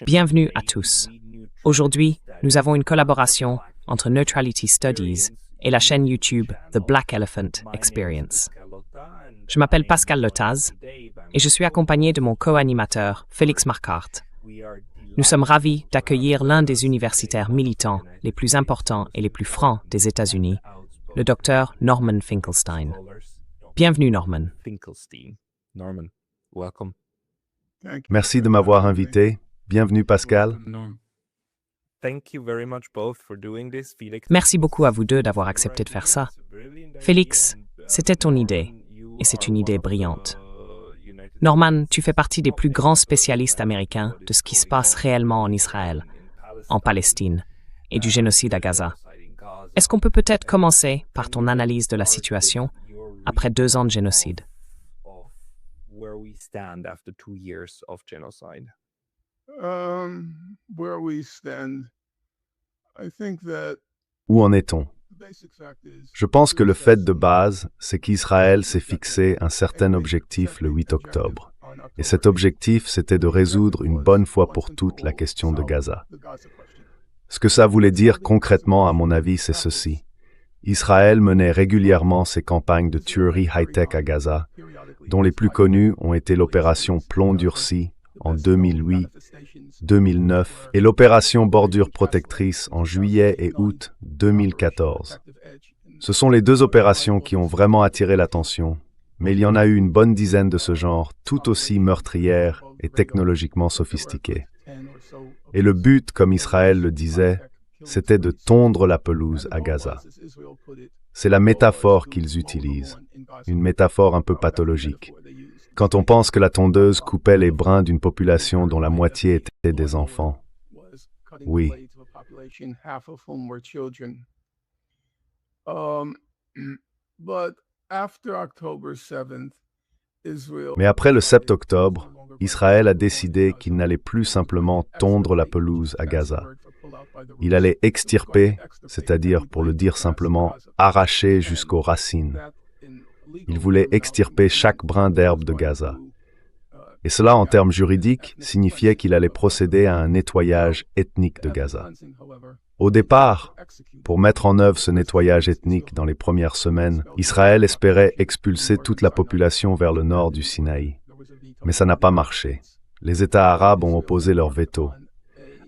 Bienvenue à tous. Aujourd'hui, nous avons une collaboration entre Neutrality Studies et la chaîne YouTube The Black Elephant Experience. Je m'appelle Pascal Letaz et je suis accompagné de mon co-animateur Félix Marquardt. Nous sommes ravis d'accueillir l'un des universitaires militants les plus importants et les plus francs des États-Unis, le Dr Norman Finkelstein. Bienvenue Norman. Norman, welcome. Merci de m'avoir invité. Bienvenue Pascal. Thank you very much both for doing this, Felix. Merci beaucoup à vous deux d'avoir accepté de faire ça. Félix, c'était ton idée, et c'est une idée brillante. Norman, tu fais partie des plus grands spécialistes américains de ce qui se passe réellement en Israël, en Palestine, et du génocide à Gaza. Est-ce qu'on peut peut-être commencer par ton analyse de la situation après 2 ans de génocide? Where we stand after 2 years of genocide. Where we stand, I think that Où en est-on? the basic fact is Je pense que le fait de base, c'est qu'Israël s'est fixé un certain objectif le 8 octobre. Et cet objectif, c'était de résoudre une bonne fois pour toutes la question de Gaza. Ce que ça voulait dire concrètement, à mon avis, c'est ceci. Israël menait régulièrement ses campagnes de tuerie high-tech à Gaza, dont les plus connues ont été l'opération Plomb durci en 2008, 2009 et l'opération Bordure protectrice en juillet et août 2014. Ce sont les 2 opérations qui ont vraiment attiré l'attention, mais il y en a eu une bonne dizaine de ce genre, tout aussi meurtrières et technologiquement sophistiquées. Et le but, comme Israël le disait, c'était de tondre la pelouse à Gaza. C'est la métaphore qu'ils utilisent, une métaphore un peu pathologique. Quand on pense que la tondeuse coupait les brins d'une population dont la moitié étaient des enfants. Oui. Mais après le 7 octobre, Israël a décidé qu'il n'allait plus simplement tondre la pelouse à Gaza. Il allait extirper, c'est-à-dire, pour le dire simplement, arracher jusqu'aux racines. Il voulait extirper chaque brin d'herbe de Gaza. Et cela, en termes juridiques, signifiait qu'il allait procéder à un nettoyage ethnique de Gaza. Au départ, pour mettre en œuvre ce nettoyage ethnique dans les premières semaines, Israël espérait expulser toute la population vers le nord du Sinaï. Mais ça n'a pas marché. Les États arabes ont opposé leur veto.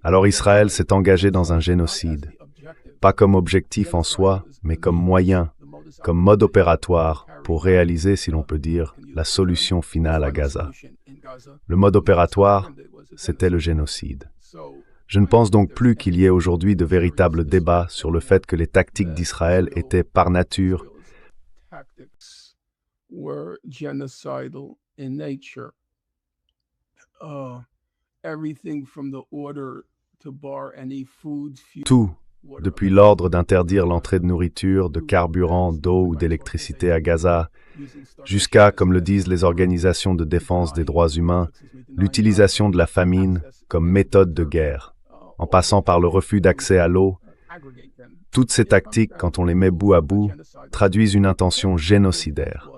Alors Israël s'est engagé dans un génocide, pas comme objectif en soi, mais comme moyen, comme mode opératoire pour réaliser, si l'on peut dire, la solution finale à Gaza. Le mode opératoire, c'était le génocide. Je ne pense donc plus qu'il y ait aujourd'hui de véritables débats sur le fait que les tactiques d'Israël étaient par nature tout, depuis l'ordre d'interdire l'entrée de nourriture, de carburant, d'eau ou d'électricité à Gaza, jusqu'à, comme le disent les organisations de défense des droits humains, l'utilisation de la famine comme méthode de guerre, en passant par le refus d'accès à l'eau. Toutes ces tactiques, quand on les met bout à bout, traduisent une intention génocidaire.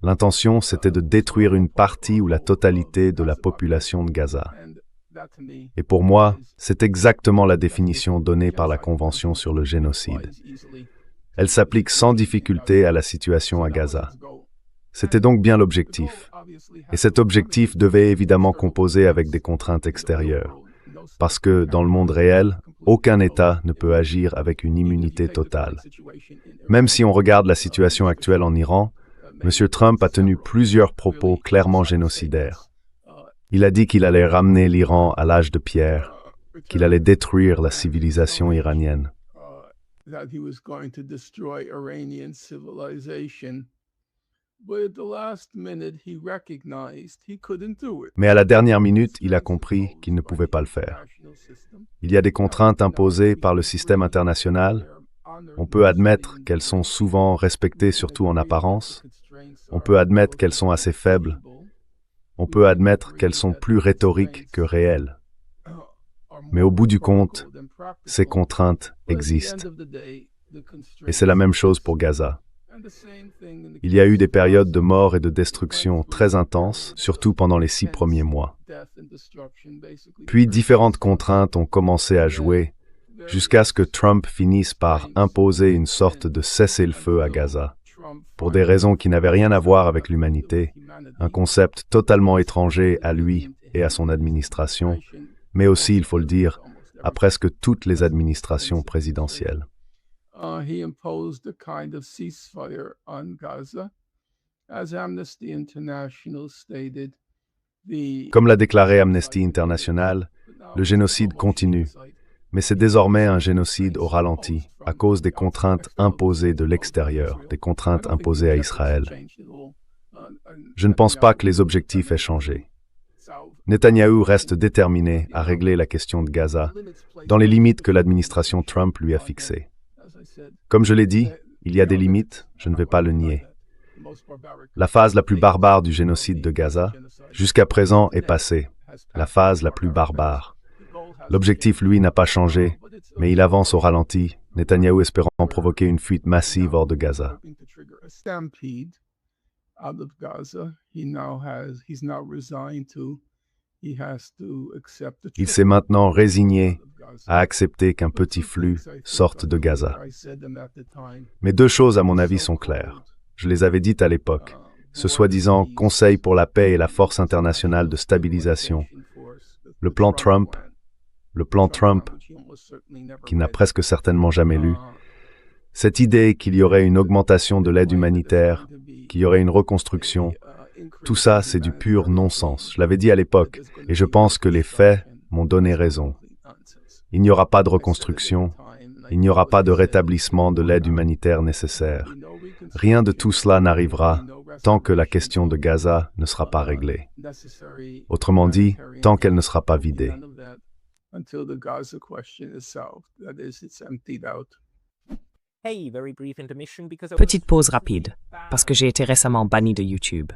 L'intention, c'était de détruire une partie ou la totalité de la population de Gaza. Et pour moi, c'est exactement la définition donnée par la Convention sur le génocide. Elle s'applique sans difficulté à la situation à Gaza. C'était donc bien l'objectif. Et cet objectif devait évidemment composer avec des contraintes extérieures. Parce que, dans le monde réel, aucun État ne peut agir avec une immunité totale. Même si on regarde la situation actuelle en Iran, M. Trump a tenu plusieurs propos clairement génocidaires. Il a dit qu'il allait ramener l'Iran à l'âge de pierre, qu'il allait détruire la civilisation iranienne. Mais à la dernière minute, il a compris qu'il ne pouvait pas le faire. Il y a des contraintes imposées par le système international. On peut admettre qu'elles sont souvent respectées, surtout en apparence. On peut admettre qu'elles sont assez faibles. On peut admettre qu'elles sont plus rhétoriques que réelles. Mais au bout du compte, ces contraintes existent. Et c'est la même chose pour Gaza. Il y a eu des périodes de mort et de destruction très intenses, surtout pendant les 6 premiers mois. Puis différentes contraintes ont commencé à jouer, jusqu'à ce que Trump finisse par imposer une sorte de cessez-le-feu à Gaza, pour des raisons qui n'avaient rien à voir avec l'humanité, un concept totalement étranger à lui et à son administration, mais aussi, il faut le dire, à presque toutes les administrations présidentielles. He imposed a kind of ceasefire on Gaza. As Amnesty International stated, Comme l'a déclaré Amnesty International, le génocide continue, mais c'est désormais un génocide au ralenti, à cause des contraintes imposées de l'extérieur, des contraintes imposées à Israël. Je ne pense pas que les objectifs aient changé. Netanyahou reste déterminé à régler la question de Gaza, dans les limites que l'administration Trump lui a fixées. Comme je l'ai dit, il y a des limites, je ne vais pas le nier. La phase la plus barbare du génocide de Gaza, jusqu'à présent, est passée. La phase la plus barbare. L'objectif, lui, n'a pas changé, mais il avance au ralenti, Netanyahou espérant provoquer une fuite massive hors de Gaza. Il s'est maintenant résigné à accepter qu'un petit flux sorte de Gaza. Mais 2 choses, à mon avis, sont claires. Je les avais dites à l'époque. Ce soi-disant Conseil pour la paix et la force internationale de stabilisation. Le plan Trump, qui n'a presque certainement jamais lu. Cette idée qu'il y aurait une augmentation de l'aide humanitaire, qu'il y aurait une reconstruction, tout ça, c'est du pur non-sens. Je l'avais dit à l'époque, et je pense que les faits m'ont donné raison. Il n'y aura pas de reconstruction, il n'y aura pas de rétablissement de l'aide humanitaire nécessaire. Rien de tout cela n'arrivera tant que la question de Gaza ne sera pas réglée. Autrement dit, tant qu'elle ne sera pas vidée. Petite pause rapide, parce que j'ai été récemment banni de YouTube.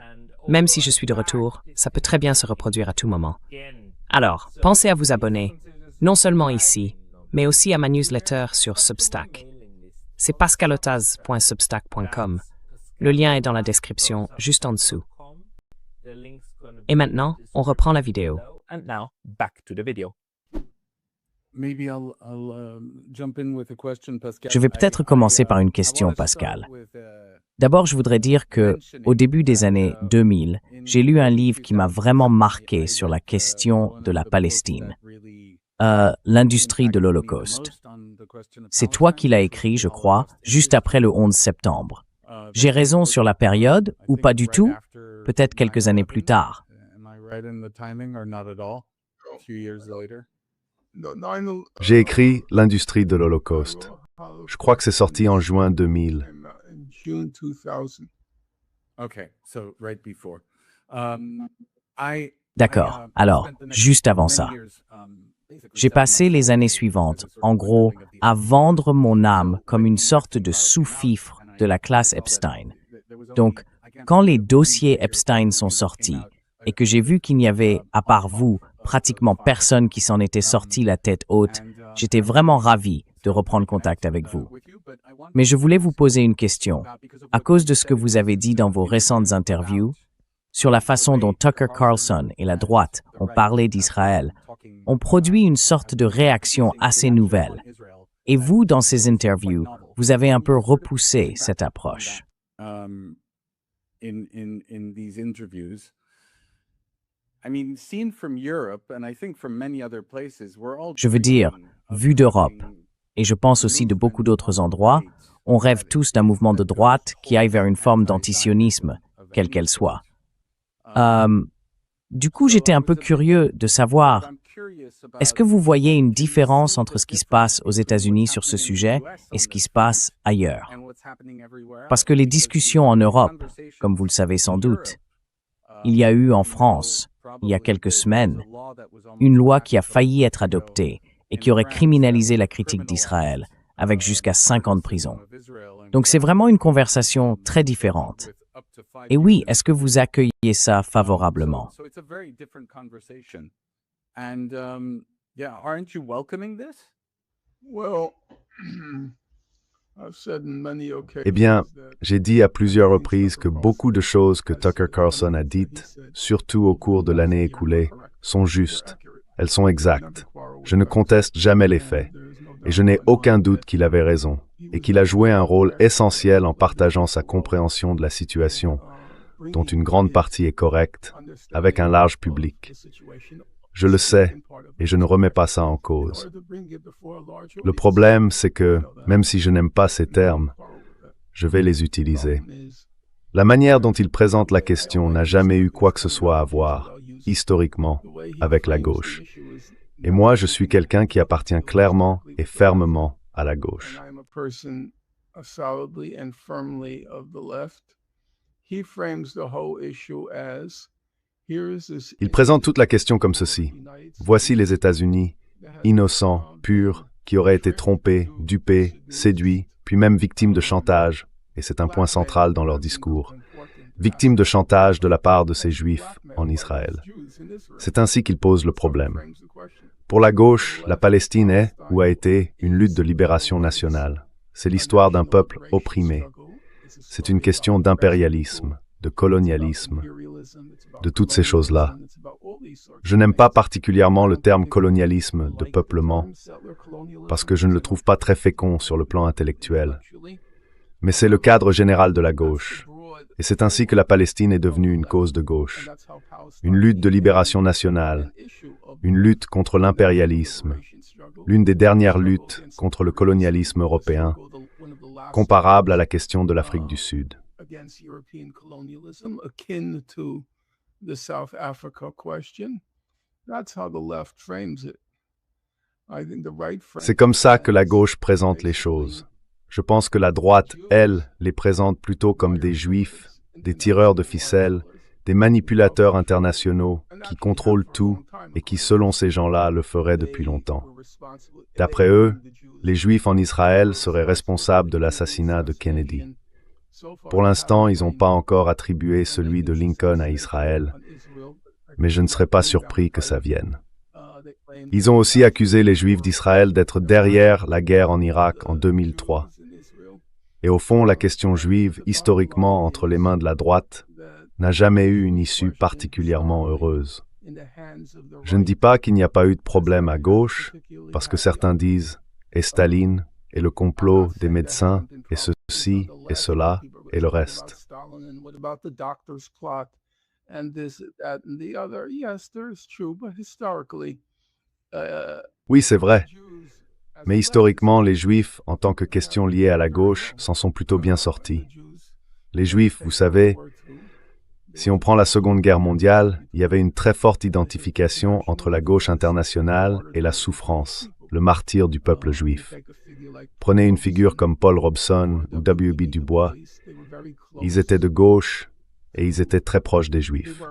Même si je suis de retour, ça peut très bien se reproduire à tout moment. Alors, pensez à vous abonner, non seulement ici, mais aussi à ma newsletter sur Substack. C'est pascalotaz.substack.com. Le lien est dans la description, juste en dessous. Et maintenant, on reprend la vidéo. Je vais peut-être commencer par une question, Pascal. D'abord, je voudrais dire que, au début des années 2000, j'ai lu un livre qui m'a vraiment marqué sur la question de la Palestine, l'industrie de l'Holocauste. C'est toi qui l'as écrit, je crois, juste après le 11 septembre. J'ai raison sur la période ou pas du tout? Peut-être quelques années plus tard. J'ai écrit L'industrie de l'Holocauste. Je crois que c'est sorti en juin 2000. D'accord. Alors, juste avant ça, j'ai passé les années suivantes, en gros, à vendre mon âme comme une sorte de sous-fifre de la classe Epstein. Donc, quand les dossiers Epstein sont sortis et que j'ai vu qu'il n'y avait, à part vous, pratiquement personne qui s'en était sorti la tête haute, j'étais vraiment ravi de reprendre contact avec vous. Mais je voulais vous poser une question. À cause de ce que vous avez dit dans vos récentes interviews, sur la façon dont Tucker Carlson et la droite ont parlé d'Israël, on produit une sorte de réaction assez nouvelle. Et vous, dans ces interviews, vous avez un peu repoussé cette approche. Je veux dire, vu d'Europe, et je pense aussi de beaucoup d'autres endroits, on rêve tous d'un mouvement de droite qui aille vers une forme d'antisionisme, quelle qu'elle soit. Du coup, j'étais un peu curieux de savoir, est-ce que vous voyez une différence entre ce qui se passe aux États-Unis sur ce sujet et ce qui se passe ailleurs? Parce que les discussions en Europe, comme vous le savez sans doute, il y a eu en France, il y a quelques semaines, une loi qui a failli être adoptée et qui aurait criminalisé la critique d'Israël, avec jusqu'à 5 ans de prison. Donc c'est vraiment une conversation très différente. Et oui, est-ce que vous accueillez ça favorablement? Eh bien, j'ai dit à plusieurs reprises que beaucoup de choses que Tucker Carlson a dites, surtout au cours de l'année écoulée, sont justes. Elles sont exactes. Je ne conteste jamais les faits. Et je n'ai aucun doute qu'il avait raison, et qu'il a joué un rôle essentiel en partageant sa compréhension de la situation, dont une grande partie est correcte, avec un large public. Je le sais, et je ne remets pas ça en cause. Le problème, c'est que, même si je n'aime pas ces termes, je vais les utiliser. La manière dont il présente la question n'a jamais eu quoi que ce soit à voir, historiquement, avec la gauche. Et moi, je suis quelqu'un qui appartient clairement et fermement à la gauche. Il présente toute la question comme ceci. Voici les États-Unis, innocents, purs, qui auraient été trompés, dupés, séduits, puis même victimes de chantage, et c'est un point central dans leur discours, victimes de chantage de la part de ces Juifs en Israël. C'est ainsi qu'il pose le problème. Pour la gauche, la Palestine est, ou a été, une lutte de libération nationale. C'est l'histoire d'un peuple opprimé. C'est une question d'impérialisme, de colonialisme, de toutes ces choses-là. Je n'aime pas particulièrement le terme colonialisme de peuplement, parce que je ne le trouve pas très fécond sur le plan intellectuel. Mais c'est le cadre général de la gauche. Et c'est ainsi que la Palestine est devenue une cause de gauche. Une lutte de libération nationale, une lutte contre l'impérialisme, l'une des dernières luttes contre le colonialisme européen, comparable à la question de l'Afrique du Sud. C'est comme ça que la gauche présente les choses. Je pense que la droite, elle, les présente plutôt comme des juifs, des tireurs de ficelles, des manipulateurs internationaux qui contrôlent tout et qui, selon ces gens-là, le feraient depuis longtemps. D'après eux, les Juifs en Israël seraient responsables de l'assassinat de Kennedy. Pour l'instant, ils n'ont pas encore attribué celui de Lincoln à Israël, mais je ne serais pas surpris que ça vienne. Ils ont aussi accusé les Juifs d'Israël d'être derrière la guerre en Irak en 2003. Et au fond, la question juive, historiquement entre les mains de la droite, n'a jamais eu une issue particulièrement heureuse. Je ne dis pas qu'il n'y a pas eu de problème à gauche, parce que certains disent « et Staline, et le complot des médecins, et ceci, et cela, et le reste ». Oui, c'est vrai. Mais historiquement, les Juifs, en tant que question liée à la gauche, s'en sont plutôt bien sortis. Les Juifs, vous savez, si on prend la Seconde Guerre mondiale, il y avait une très forte identification entre la gauche internationale et la souffrance, le martyre du peuple juif. Prenez une figure comme Paul Robeson ou W.B. Du Bois. Ils étaient de gauche et ils étaient très proches des Juifs.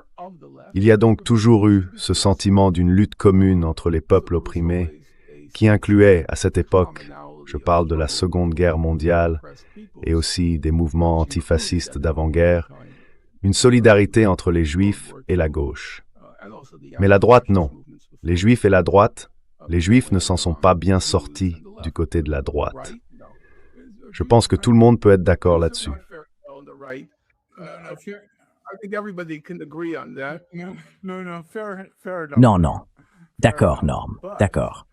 Il y a donc toujours eu ce sentiment d'une lutte commune entre les peuples opprimés qui incluait à cette époque, je parle de la Seconde Guerre mondiale et aussi des mouvements antifascistes d'avant-guerre, une solidarité entre les Juifs et la gauche. Mais la droite, non. Les Juifs et la droite, les Juifs ne s'en sont pas bien sortis du côté de la droite. Je pense que tout le monde peut être d'accord là-dessus. Non, non. D'accord, Norm. D'accord.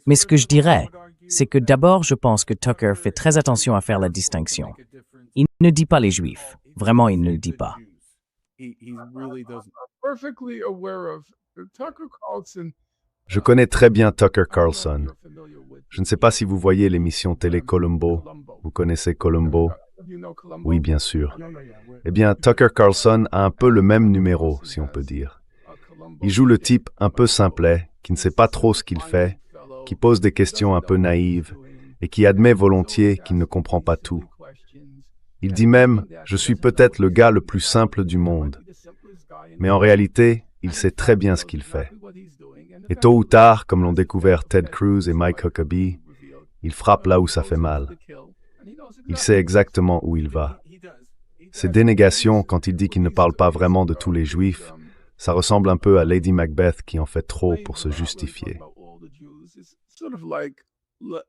Mais ce que je dirais, c'est que d'abord, je pense que Tucker fait très attention à faire la distinction. Il ne dit pas les Juifs. Vraiment, il ne le dit pas. Je connais très bien Tucker Carlson. Je ne sais pas si vous voyez l'émission télé Columbo. Vous connaissez Columbo? Oui, bien sûr. Eh bien, Tucker Carlson a un peu le même numéro, si on peut dire. Il joue le type un peu simplet, qui ne sait pas trop ce qu'il fait, qui pose des questions un peu naïves et qui admet volontiers qu'il ne comprend pas tout. Il dit même « Je suis peut-être le gars le plus simple du monde ». Mais en réalité, il sait très bien ce qu'il fait. Et tôt ou tard, comme l'ont découvert Ted Cruz et Mike Huckabee, il frappe là où ça fait mal. Il sait exactement où il va. Ces dénégations, quand il dit qu'il ne parle pas vraiment de tous les Juifs, ça ressemble un peu à Lady Macbeth qui en fait trop pour se justifier.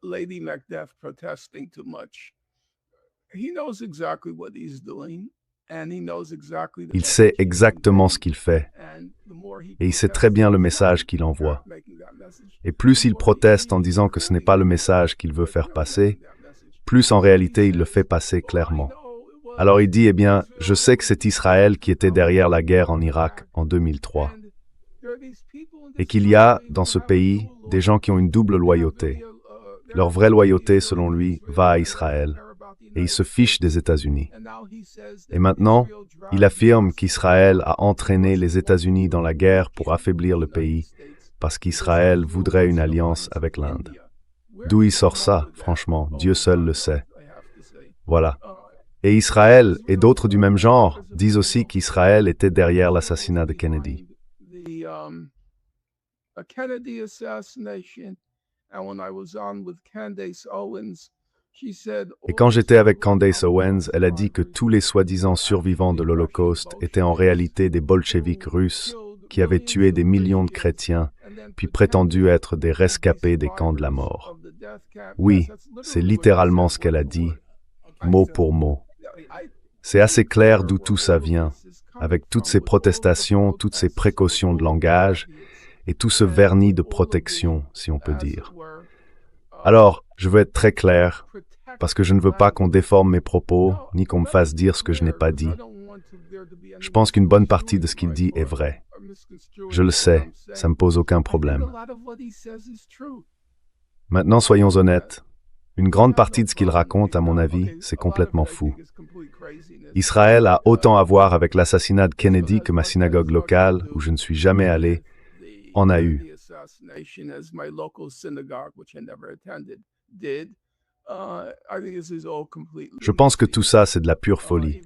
Lady Macbeth protesting too much. He knows exactly what he's doing, and he knows exactly the Il sait exactement ce qu'il fait, et il sait très bien le message qu'il envoie. Et plus il proteste en disant que ce n'est pas le message qu'il veut faire passer, plus en réalité il le fait passer clairement. Alors il dit, eh bien, je sais que c'est Israël qui était derrière la guerre en Irak en 2003, et qu'il y a, dans ce pays, des gens qui ont une double loyauté. Leur vraie loyauté, selon lui, va à Israël, et il se fiche des États-Unis. Et maintenant, il affirme qu'Israël a entraîné les États-Unis dans la guerre pour affaiblir le pays, parce qu'Israël voudrait une alliance avec l'Inde. D'où il sort ça, franchement, Dieu seul le sait. Voilà. Et Israël, et d'autres du même genre, disent aussi qu'Israël était derrière l'assassinat de Kennedy. Et quand j'étais avec Candace Owens, elle a dit que tous les soi-disant survivants de l'Holocauste étaient en réalité des bolcheviks russes qui avaient tué des millions de chrétiens, puis prétendu être des rescapés des camps de la mort. Oui, c'est littéralement ce qu'elle a dit, mot pour mot. C'est assez clair d'où tout ça vient, avec toutes ces protestations, toutes ces précautions de langage, et tout ce vernis de protection, si on peut dire. Alors, je veux être très clair, parce que je ne veux pas qu'on déforme mes propos, ni qu'on me fasse dire ce que je n'ai pas dit. Je pense qu'une bonne partie de ce qu'il dit est vrai. Je le sais, ça ne me pose aucun problème. Maintenant, soyons honnêtes. Une grande partie de ce qu'il raconte, à mon avis, c'est complètement fou. Israël a autant à voir avec l'assassinat de Kennedy que ma synagogue locale, où je ne suis jamais allé, en a eu. Je pense que tout ça, c'est de la pure folie,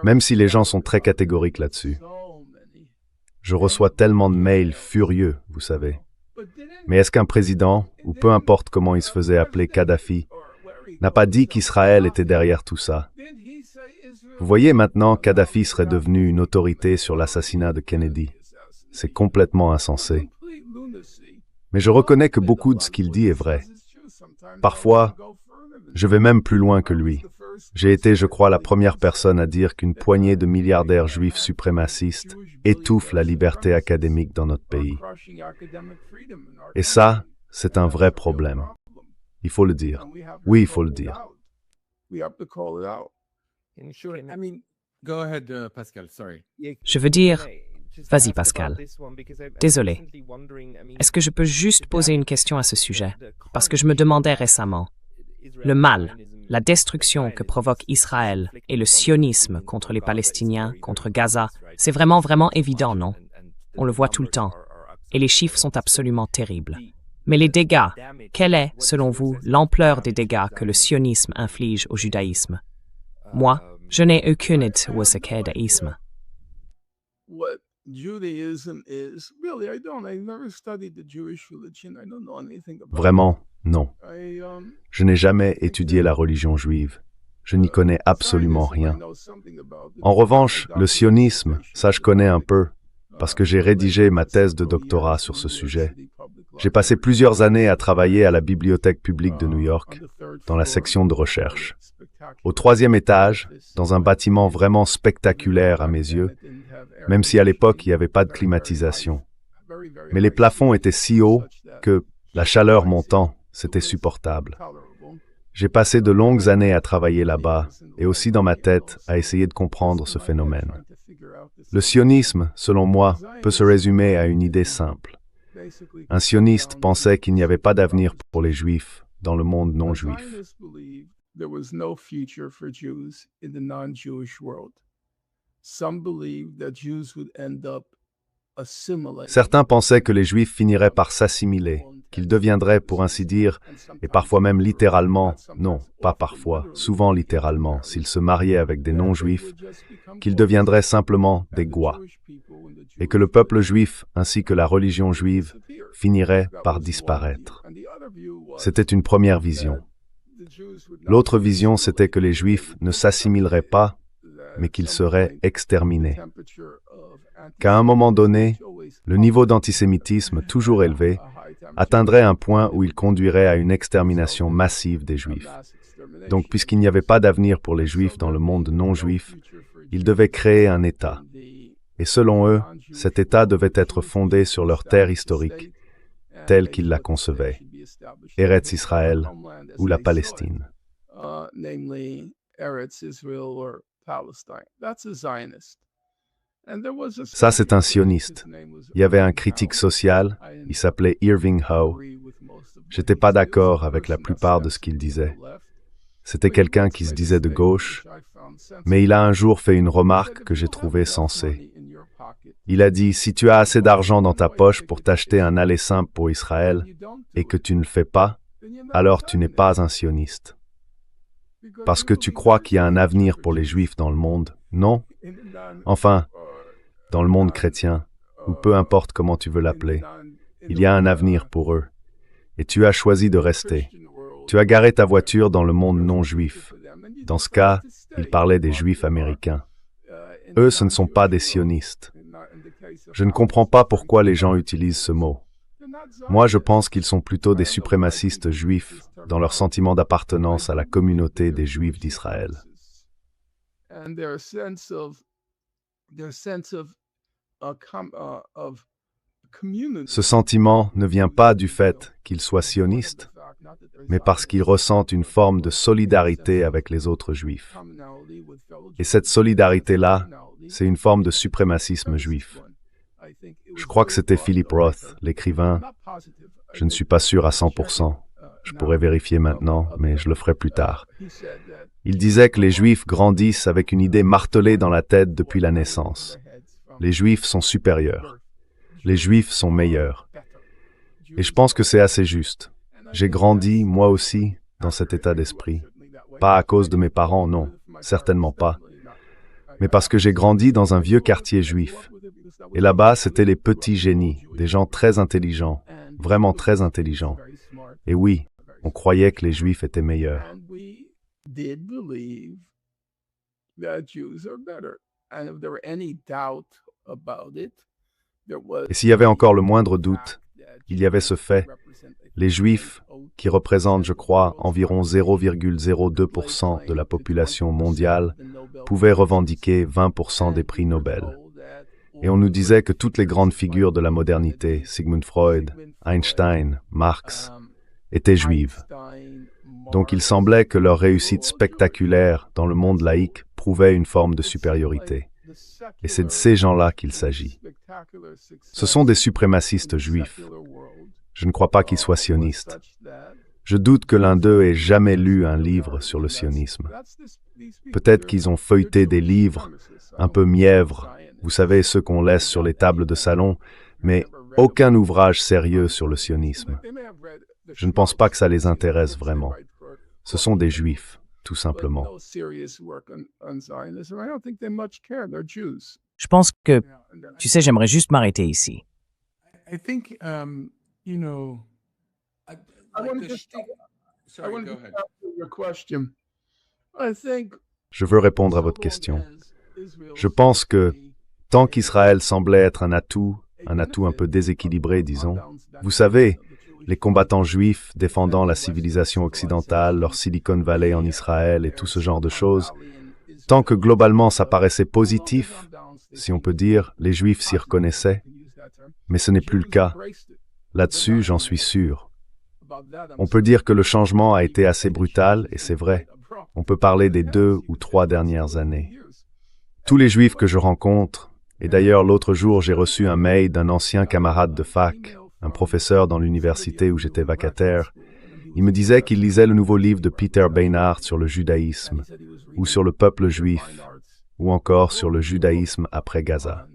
même si les gens sont très catégoriques là-dessus. Je reçois tellement de mails furieux, vous savez. Mais est-ce qu'un président, ou peu importe comment il se faisait appeler Kadhafi, n'a pas dit qu'Israël était derrière tout ça? Vous voyez maintenant, Kadhafi serait devenu une autorité sur l'assassinat de Kennedy. C'est complètement insensé. Mais je reconnais que beaucoup de ce qu'il dit est vrai. Parfois, je vais même plus loin que lui. J'ai été, je crois, la première personne à dire qu'une poignée de milliardaires juifs suprémacistes étouffe la liberté académique dans notre pays. Et ça, c'est un vrai problème. Il faut le dire. Oui, il faut le dire. Je veux dire... Vas-y, Pascal. Désolé. Est-ce que je peux juste poser une question à ce sujet? Parce que je me demandais récemment, le mal, la destruction que provoque Israël et le sionisme contre les Palestiniens, contre Gaza, c'est vraiment, vraiment évident, non? On le voit tout le temps. Et les chiffres sont absolument terribles. Mais les dégâts, quelle est, selon vous, l'ampleur des dégâts que le sionisme inflige au judaïsme? Moi, je n'ai aucune idée de ce qu'est le judaïsme. Vraiment, non. Je n'ai jamais étudié la religion juive. Je n'y connais absolument rien. En revanche, le sionisme, ça je connais un peu, parce que j'ai rédigé ma thèse de doctorat sur ce sujet. J'ai passé plusieurs années à travailler à la Bibliothèque publique de New York, dans la section de recherche. Au 3e étage, dans un bâtiment vraiment spectaculaire à mes yeux, même si à l'époque il n'y avait pas de climatisation. Mais les plafonds étaient si hauts que, la chaleur montant, c'était supportable. J'ai passé de longues années à travailler là-bas, et aussi dans ma tête, à essayer de comprendre ce phénomène. Le sionisme, selon moi, peut se résumer à une idée simple. Un sioniste pensait qu'il n'y avait pas d'avenir pour les Juifs dans le monde non juif. Certains pensaient que les Juifs finiraient par s'assimiler, qu'ils deviendraient, pour ainsi dire, et parfois même littéralement, non, pas parfois, souvent littéralement, s'ils se mariaient avec des non-Juifs, qu'ils deviendraient simplement des Goïs, et que le peuple juif ainsi que la religion juive finiraient par disparaître. C'était une première vision. L'autre vision, c'était que les Juifs ne s'assimileraient pas, mais qu'ils seraient exterminés. Qu'à un moment donné, le niveau d'antisémitisme toujours élevé atteindrait un point où il conduirait à une extermination massive des Juifs. Donc, puisqu'il n'y avait pas d'avenir pour les Juifs dans le monde non juif, ils devaient créer un État. Et selon eux, cet État devait être fondé sur leur terre historique, telle qu'ils la concevaient, Eretz Israël ou la Palestine. Ça, c'est un sioniste. Il y avait un critique social, il s'appelait Irving Howe. J'étais pas d'accord avec la plupart de ce qu'il disait. C'était quelqu'un qui se disait de gauche, mais il a un jour fait une remarque que j'ai trouvée sensée. Il a dit, si tu as assez d'argent dans ta poche pour t'acheter un aller simple pour Israël et que tu ne le fais pas, alors tu n'es pas un sioniste. Parce que tu crois qu'il y a un avenir pour les Juifs dans le monde, non? Enfin, dans le monde chrétien, ou peu importe comment tu veux l'appeler, il y a un avenir pour eux. Et tu as choisi de rester. Tu as garé ta voiture dans le monde non juif. Dans ce cas, il parlait des Juifs américains. Eux, ce ne sont pas des sionistes. Je ne comprends pas pourquoi les gens utilisent ce mot. Moi, je pense qu'ils sont plutôt des suprémacistes juifs dans leur sentiment d'appartenance à la communauté des Juifs d'Israël. Ce sentiment ne vient pas du fait qu'ils soient sionistes, mais parce qu'ils ressentent une forme de solidarité avec les autres Juifs. Et cette solidarité-là, c'est une forme de suprémacisme juif. Je crois que c'était Philip Roth, l'écrivain. Je ne suis pas sûr à 100%. Je pourrais vérifier maintenant, mais je le ferai plus tard. Il disait que les Juifs grandissent avec une idée martelée dans la tête depuis la naissance. Les Juifs sont supérieurs. Les Juifs sont meilleurs. Et je pense que c'est assez juste. J'ai grandi, moi aussi, dans cet état d'esprit. Pas à cause de mes parents, non, certainement pas. Mais parce que j'ai grandi dans un vieux quartier juif. Et là-bas, c'était les petits génies, des gens très intelligents, vraiment très intelligents. Et oui, on croyait que les Juifs étaient meilleurs. Et s'il y avait encore le moindre doute, il y avait ce fait. Les Juifs, qui représentent, je crois, environ 0,02% de la population mondiale, pouvaient revendiquer 20% des prix Nobel. Et on nous disait que toutes les grandes figures de la modernité, Sigmund Freud, Einstein, Marx, étaient juives. Donc il semblait que leur réussite spectaculaire dans le monde laïque prouvait une forme de supériorité. Et c'est de ces gens-là qu'il s'agit. Ce sont des suprémacistes juifs. Je ne crois pas qu'ils soient sionistes. Je doute que l'un d'eux ait jamais lu un livre sur le sionisme. Peut-être qu'ils ont feuilleté des livres un peu mièvres, vous savez, ceux qu'on laisse sur les tables de salon, mais aucun ouvrage sérieux sur le sionisme. Je ne pense pas que ça les intéresse vraiment. Ce sont des juifs, tout simplement. Je pense que, tu sais, j'aimerais juste m'arrêter ici. Je veux répondre à votre question. Je pense que, tant qu'Israël semblait être un atout un peu déséquilibré, disons, vous savez, les combattants juifs défendant la civilisation occidentale, leur Silicon Valley en Israël et tout ce genre de choses, tant que globalement ça paraissait positif, si on peut dire, les Juifs s'y reconnaissaient, mais ce n'est plus le cas. Là-dessus, j'en suis sûr. On peut dire que le changement a été assez brutal, et c'est vrai. On peut parler des 2 ou 3 dernières années. Tous les Juifs que je rencontre, et d'ailleurs l'autre jour j'ai reçu un mail d'un ancien camarade de fac, un professeur dans l'université où j'étais vacataire, il me disait qu'il lisait le nouveau livre de Peter Beinart sur le judaïsme, ou sur le peuple juif, ou encore sur le judaïsme après Gaza.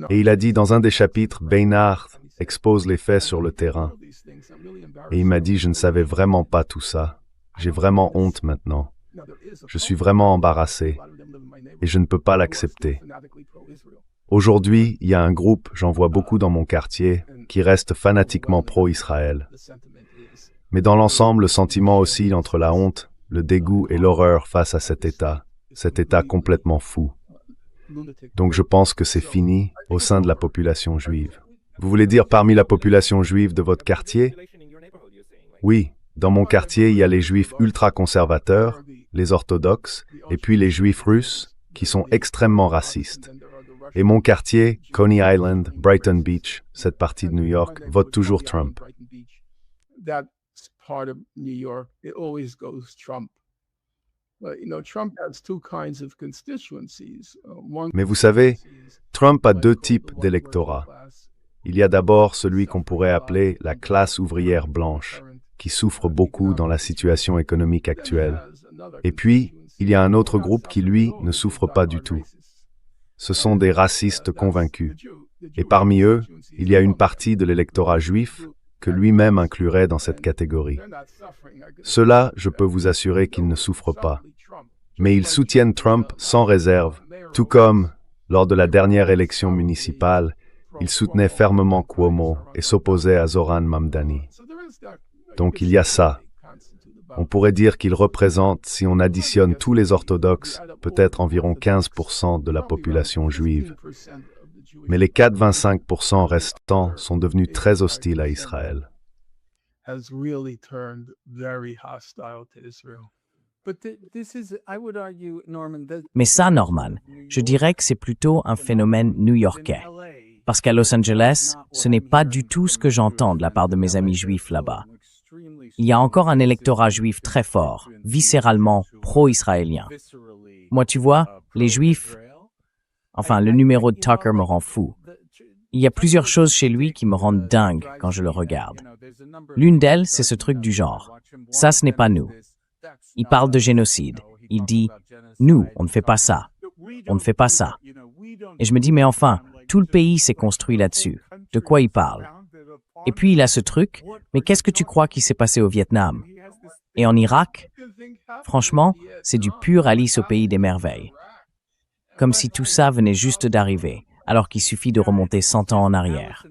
Et il a dit dans un des chapitres, Beinart expose les faits sur le terrain. Et il m'a dit, je ne savais vraiment pas tout ça. J'ai vraiment honte maintenant. Je suis vraiment embarrassé. Et je ne peux pas l'accepter. Aujourd'hui, il y a un groupe, j'en vois beaucoup dans mon quartier, qui reste fanatiquement pro-Israël. Mais dans l'ensemble, le sentiment oscille entre la honte, le dégoût et l'horreur face à cet État, cet État complètement fou. Donc je pense que c'est fini au sein de la population juive. Vous voulez dire parmi la population juive de votre quartier? Oui, dans mon quartier, il y a les juifs ultra-conservateurs, les orthodoxes, et puis les juifs russes, qui sont extrêmement racistes. Et mon quartier, Coney Island, Brighton Beach, cette partie de New York, vote toujours Trump. Mais vous savez, Trump a deux types d'électorat. Il y a d'abord celui qu'on pourrait appeler la classe ouvrière blanche, qui souffre beaucoup dans la situation économique actuelle. Et puis, il y a un autre groupe qui, lui, ne souffre pas du tout. Ce sont des racistes convaincus. Et parmi eux, il y a une partie de l'électorat juif que lui-même inclurait dans cette catégorie. Ceux-là, je peux vous assurer qu'ils ne souffrent pas. Mais ils soutiennent Trump sans réserve, tout comme, lors de la dernière élection municipale, ils soutenaient fermement Cuomo et s'opposaient à Zoran Mamdani. Donc il y a ça. On pourrait dire qu'il représente, si on additionne tous les orthodoxes, peut-être environ 15% de la population juive. Mais les 4,25% restants sont devenus très hostiles à Israël. Mais ça, Norman, je dirais que c'est plutôt un phénomène new-yorkais. Parce qu'à Los Angeles, ce n'est pas du tout ce que j'entends de la part de mes amis juifs là-bas. Il y a encore un électorat juif très fort, viscéralement pro-israélien. Moi, tu vois, les juifs... Enfin, le numéro de Tucker me rend fou. Il y a plusieurs choses chez lui qui me rendent dingue quand je le regarde. L'une d'elles, c'est ce truc du genre. Ça, ce n'est pas nous. Il parle de génocide. Il dit, nous, on ne fait pas ça. On ne fait pas ça. Et je me dis, mais enfin, tout le pays s'est construit là-dessus. De quoi il parle? Et puis il a ce truc, mais qu'est-ce que tu crois qui s'est passé au Vietnam? Et en Irak? Franchement, c'est du pur Alice au pays des merveilles. Comme si tout ça venait juste d'arriver, alors qu'il suffit de remonter 100 ans en arrière.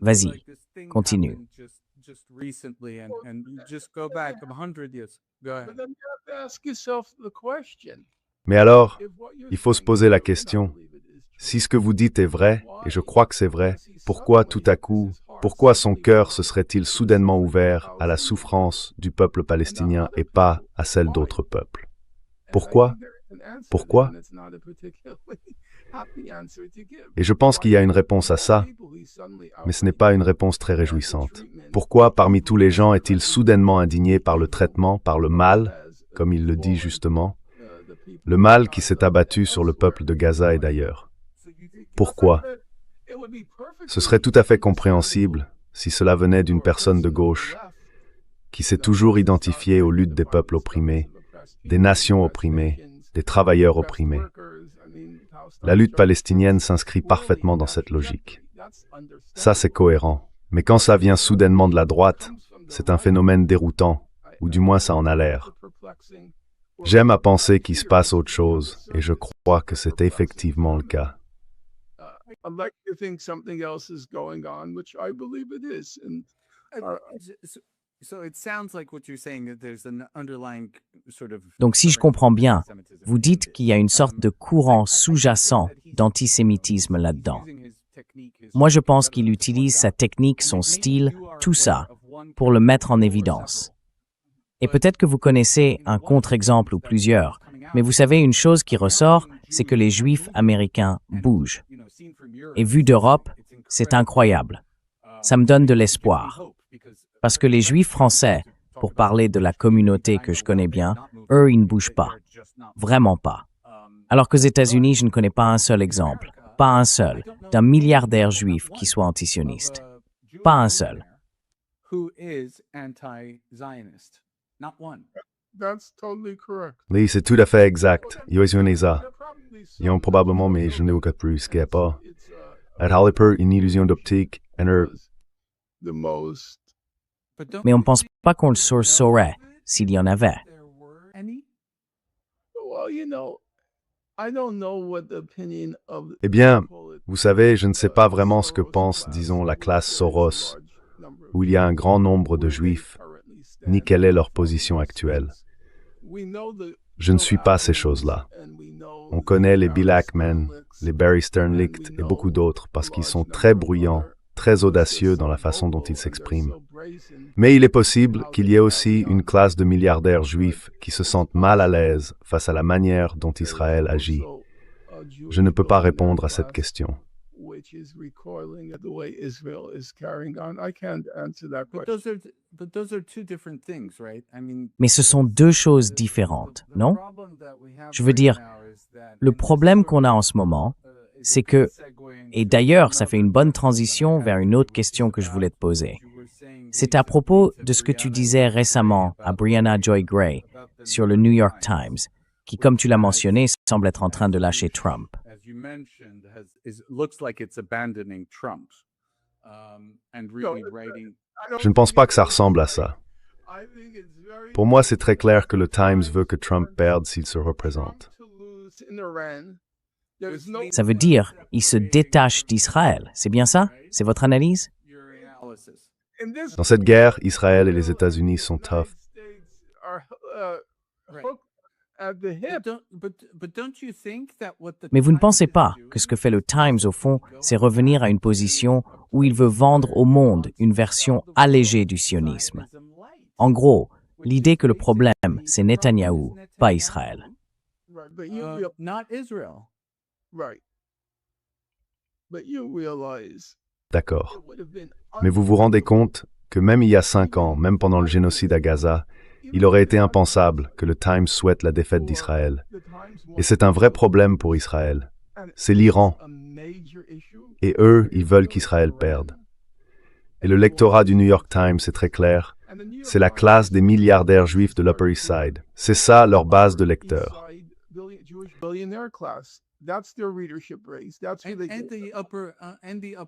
Vas-y, continue. Mais alors, il faut se poser la question, si ce que vous dites est vrai, et je crois que c'est vrai, pourquoi tout à coup, pourquoi son cœur se serait-il soudainement ouvert à la souffrance du peuple palestinien et pas à celle d'autres peuples? Pourquoi? Pourquoi? Et je pense qu'il y a une réponse à ça, mais ce n'est pas une réponse très réjouissante. Pourquoi, parmi tous les gens, est-il soudainement indigné par le traitement, par le mal, comme il le dit justement, le mal qui s'est abattu sur le peuple de Gaza et d'ailleurs? Pourquoi? Ce serait tout à fait compréhensible si cela venait d'une personne de gauche qui s'est toujours identifiée aux luttes des peuples opprimés, des nations opprimées, des travailleurs opprimés. La lutte palestinienne s'inscrit parfaitement dans cette logique. Ça, c'est cohérent. Mais quand ça vient soudainement de la droite, c'est un phénomène déroutant, ou du moins ça en a l'air. J'aime à penser qu'il se passe autre chose, et je crois que c'est effectivement le cas. Donc si je comprends bien, vous dites qu'il y a une sorte de courant sous-jacent d'antisémitisme là-dedans. Moi, je pense qu'il utilise sa technique, son style, tout ça, pour le mettre en évidence. Et peut-être que vous connaissez un contre-exemple ou plusieurs, mais vous savez, une chose qui ressort, c'est que les Juifs américains bougent. Et vu d'Europe, c'est incroyable. Ça me donne de l'espoir. Parce que les Juifs français, pour parler de la communauté que je connais bien, eux, ils ne bougent pas. Vraiment pas. Alors qu'aux États-Unis, je ne connais pas un seul exemple, pas un seul, d'un milliardaire juif qui soit antisioniste. Pas un seul. Oui, c'est tout à fait exact. Ils ont probablement, mais je n'ai aucun plus qu'il n'y a pas. Elle a une illusion d'optique, Mais on ne pense pas qu'on le saurait s'il y en avait. Eh bien, vous savez, je ne sais pas vraiment ce que pense, disons, la classe Soros, où il y a un grand nombre de Juifs, ni quelle est leur position actuelle. Je ne suis pas ces choses-là. On connaît les Bill Ackman, les Barry Sternlicht et beaucoup d'autres parce qu'ils sont très bruyants, très audacieux dans la façon dont ils s'expriment. Mais il est possible qu'il y ait aussi une classe de milliardaires juifs qui se sentent mal à l'aise face à la manière dont Israël agit. Je ne peux pas répondre à cette question. Mais ce sont deux choses différentes, non? Je veux dire, le problème qu'on a en ce moment, c'est que, et d'ailleurs, ça fait une bonne transition vers une autre question que je voulais te poser. C'est à propos de ce que tu disais récemment à Brianna Joy Gray sur le New York Times, qui, comme tu l'as mentionné, semble être en train de lâcher Trump. Je ne pense pas que ça ressemble à ça. Pour moi, c'est très clair que le Times veut que Trump perde s'il se représente. Ça veut dire il se détache d'Israël, c'est bien ça? C'est votre analyse? Dans cette guerre, Israël et les États-Unis sont tough. Mais vous ne pensez pas que ce que fait le Times, au fond, c'est revenir à une position où il veut vendre au monde une version allégée du sionisme? En gros, l'idée que le problème, c'est Netanyahou, pas Israël. D'accord. Mais vous vous rendez compte que même il y a 5 ans, même pendant le génocide à Gaza, il aurait été impensable que le Times souhaite la défaite d'Israël. Et c'est un vrai problème pour Israël. C'est l'Iran. Et eux, ils veulent qu'Israël perde. Et le lectorat du New York Times, c'est très clair. C'est la classe des milliardaires juifs de l'Upper East Side. C'est ça leur base de lecteurs.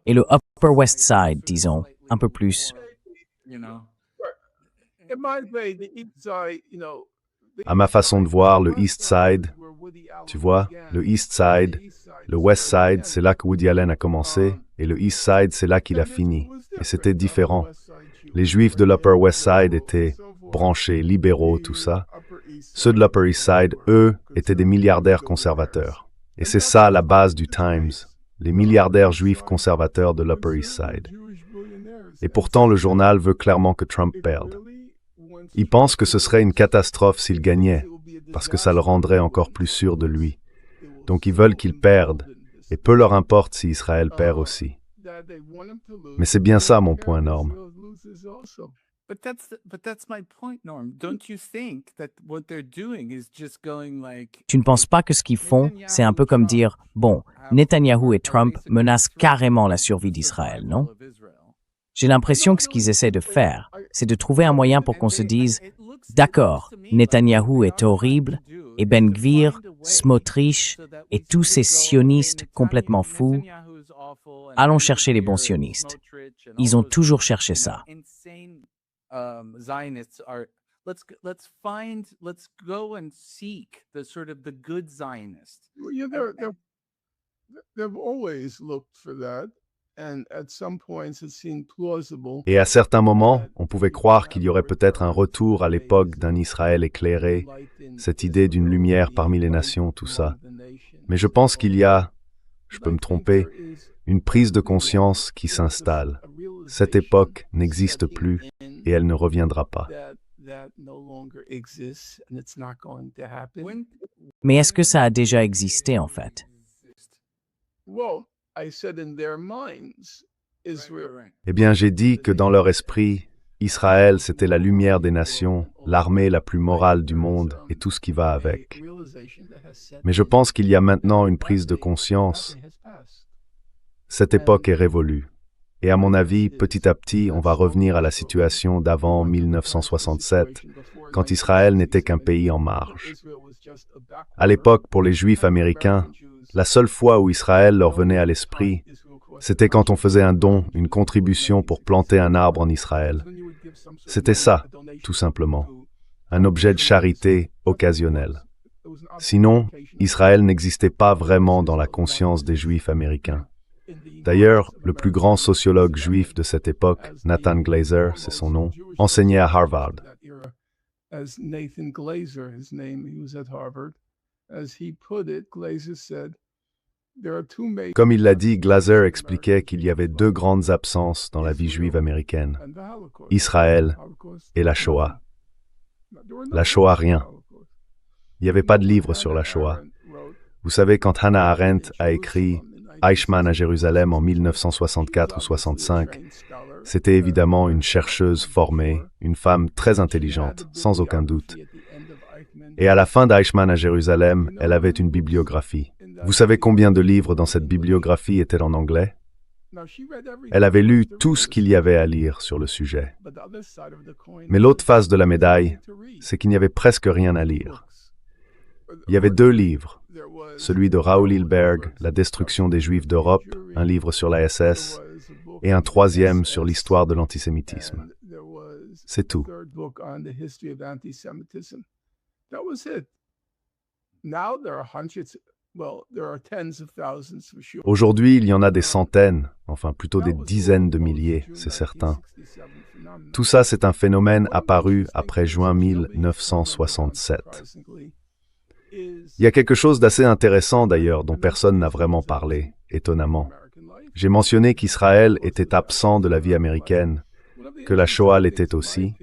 Et le Upper West Side, disons, un peu plus. À ma façon de voir, le East Side, tu vois, le East Side, le West Side, c'est là que Woody Allen a commencé, et le East Side, c'est là qu'il a fini. Et c'était différent. Les Juifs de l'Upper West Side étaient branchés, libéraux, tout ça. Ceux de l'Upper East Side, eux, étaient des milliardaires conservateurs. Et c'est ça la base du Times, les milliardaires juifs conservateurs de l'Upper East Side. Et pourtant, le journal veut clairement que Trump perde. Il pense que ce serait une catastrophe s'il gagnait, parce que ça le rendrait encore plus sûr de lui. Donc ils veulent qu'il perde, et peu leur importe si Israël perd aussi. Mais c'est bien ça mon point, Norm. Tu ne penses pas que ce qu'ils font, c'est un peu comme dire, bon, Netanyahou et Trump menacent carrément la survie d'Israël, non? J'ai l'impression que ce qu'ils essaient de faire, c'est de trouver un moyen pour qu'on se dise, d'accord, Netanyahou est horrible, et Ben Gvir, Smotrich, et tous ces sionistes complètement fous, allons chercher les bons sionistes. Ils ont toujours cherché ça. Zionists are let's go and seek the good Zionists. They've always looked for that, and at some points it seemed plausible. Et à certains moments, on pouvait croire qu'il y aurait peut-être un retour à l'époque d'un Israël éclairé, cette idée d'une lumière parmi les nations, tout ça. Mais je pense qu'il y a, je peux me tromper, une prise de conscience qui s'installe. Cette époque n'existe plus et elle ne reviendra pas. Mais est-ce que ça a déjà existé en fait? Eh bien, j'ai dit que dans leur esprit, Israël, c'était la lumière des nations, l'armée la plus morale du monde et tout ce qui va avec. Mais je pense qu'il y a maintenant une prise de conscience. Cette époque est révolue. Et à mon avis, petit à petit, on va revenir à la situation d'avant 1967, quand Israël n'était qu'un pays en marge. À l'époque, pour les Juifs américains, la seule fois où Israël leur venait à l'esprit, c'était quand on faisait un don, une contribution pour planter un arbre en Israël. C'était ça, tout simplement. Un objet de charité occasionnel. Sinon, Israël n'existait pas vraiment dans la conscience des Juifs américains. D'ailleurs, le plus grand sociologue juif de cette époque, Nathan Glazer, c'est son nom, enseignait à Harvard. as Nathan Glazer, his name, he was at Harvard, as he put it, Glazer said, there are two major Comme il l'a dit, Glaser expliquait qu'il y avait deux grandes absences dans la vie juive américaine, and the Holocaust. Israël Holocaust. et la Shoah. There were La no Shoah, books on rien. the Holocaust. Il n'y avait pas de livre sur la Shoah. Vous savez, quand Hannah Arendt a écrit Eichmann à Jérusalem en 1964 ou 65, c'était évidemment une chercheuse formée, une femme très intelligente, sans aucun doute. Et à la fin d'Eichmann à Jérusalem, elle avait une bibliographie. Vous savez combien de livres dans cette bibliographie étaient en anglais? Elle avait lu tout ce qu'il y avait à lire sur le sujet. Mais l'autre face de la médaille, c'est qu'il n'y avait presque rien à lire. Il y avait deux livres, celui de Raoul Hilberg, La destruction des Juifs d'Europe, un livre sur la SS, et un troisième sur l'histoire de l'antisémitisme. C'est tout. Aujourd'hui, il y en a des centaines, enfin plutôt des dizaines de milliers, c'est certain. Tout ça, c'est un phénomène apparu après juin 1967. Il y a quelque chose d'assez intéressant d'ailleurs dont personne n'a vraiment parlé, étonnamment. J'ai mentionné qu'Israël était absent de la vie américaine, que la Shoah l'était aussi.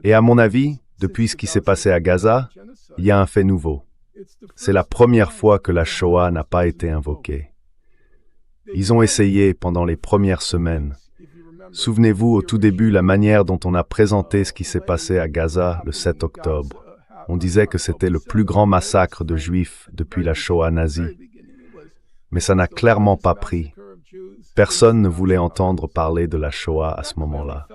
Et à mon avis, depuis ce qui s'est passé à Gaza, il y a un fait nouveau. C'est la première fois que la Shoah n'a pas été invoquée. Ils ont essayé pendant les premières semaines. Souvenez-vous au tout début la manière dont on a présenté ce qui s'est passé à Gaza le 7 octobre. On disait que c'était le plus grand massacre de Juifs depuis la Shoah nazie. Mais ça n'a clairement pas pris. Personne ne voulait entendre parler de la Shoah à ce moment-là.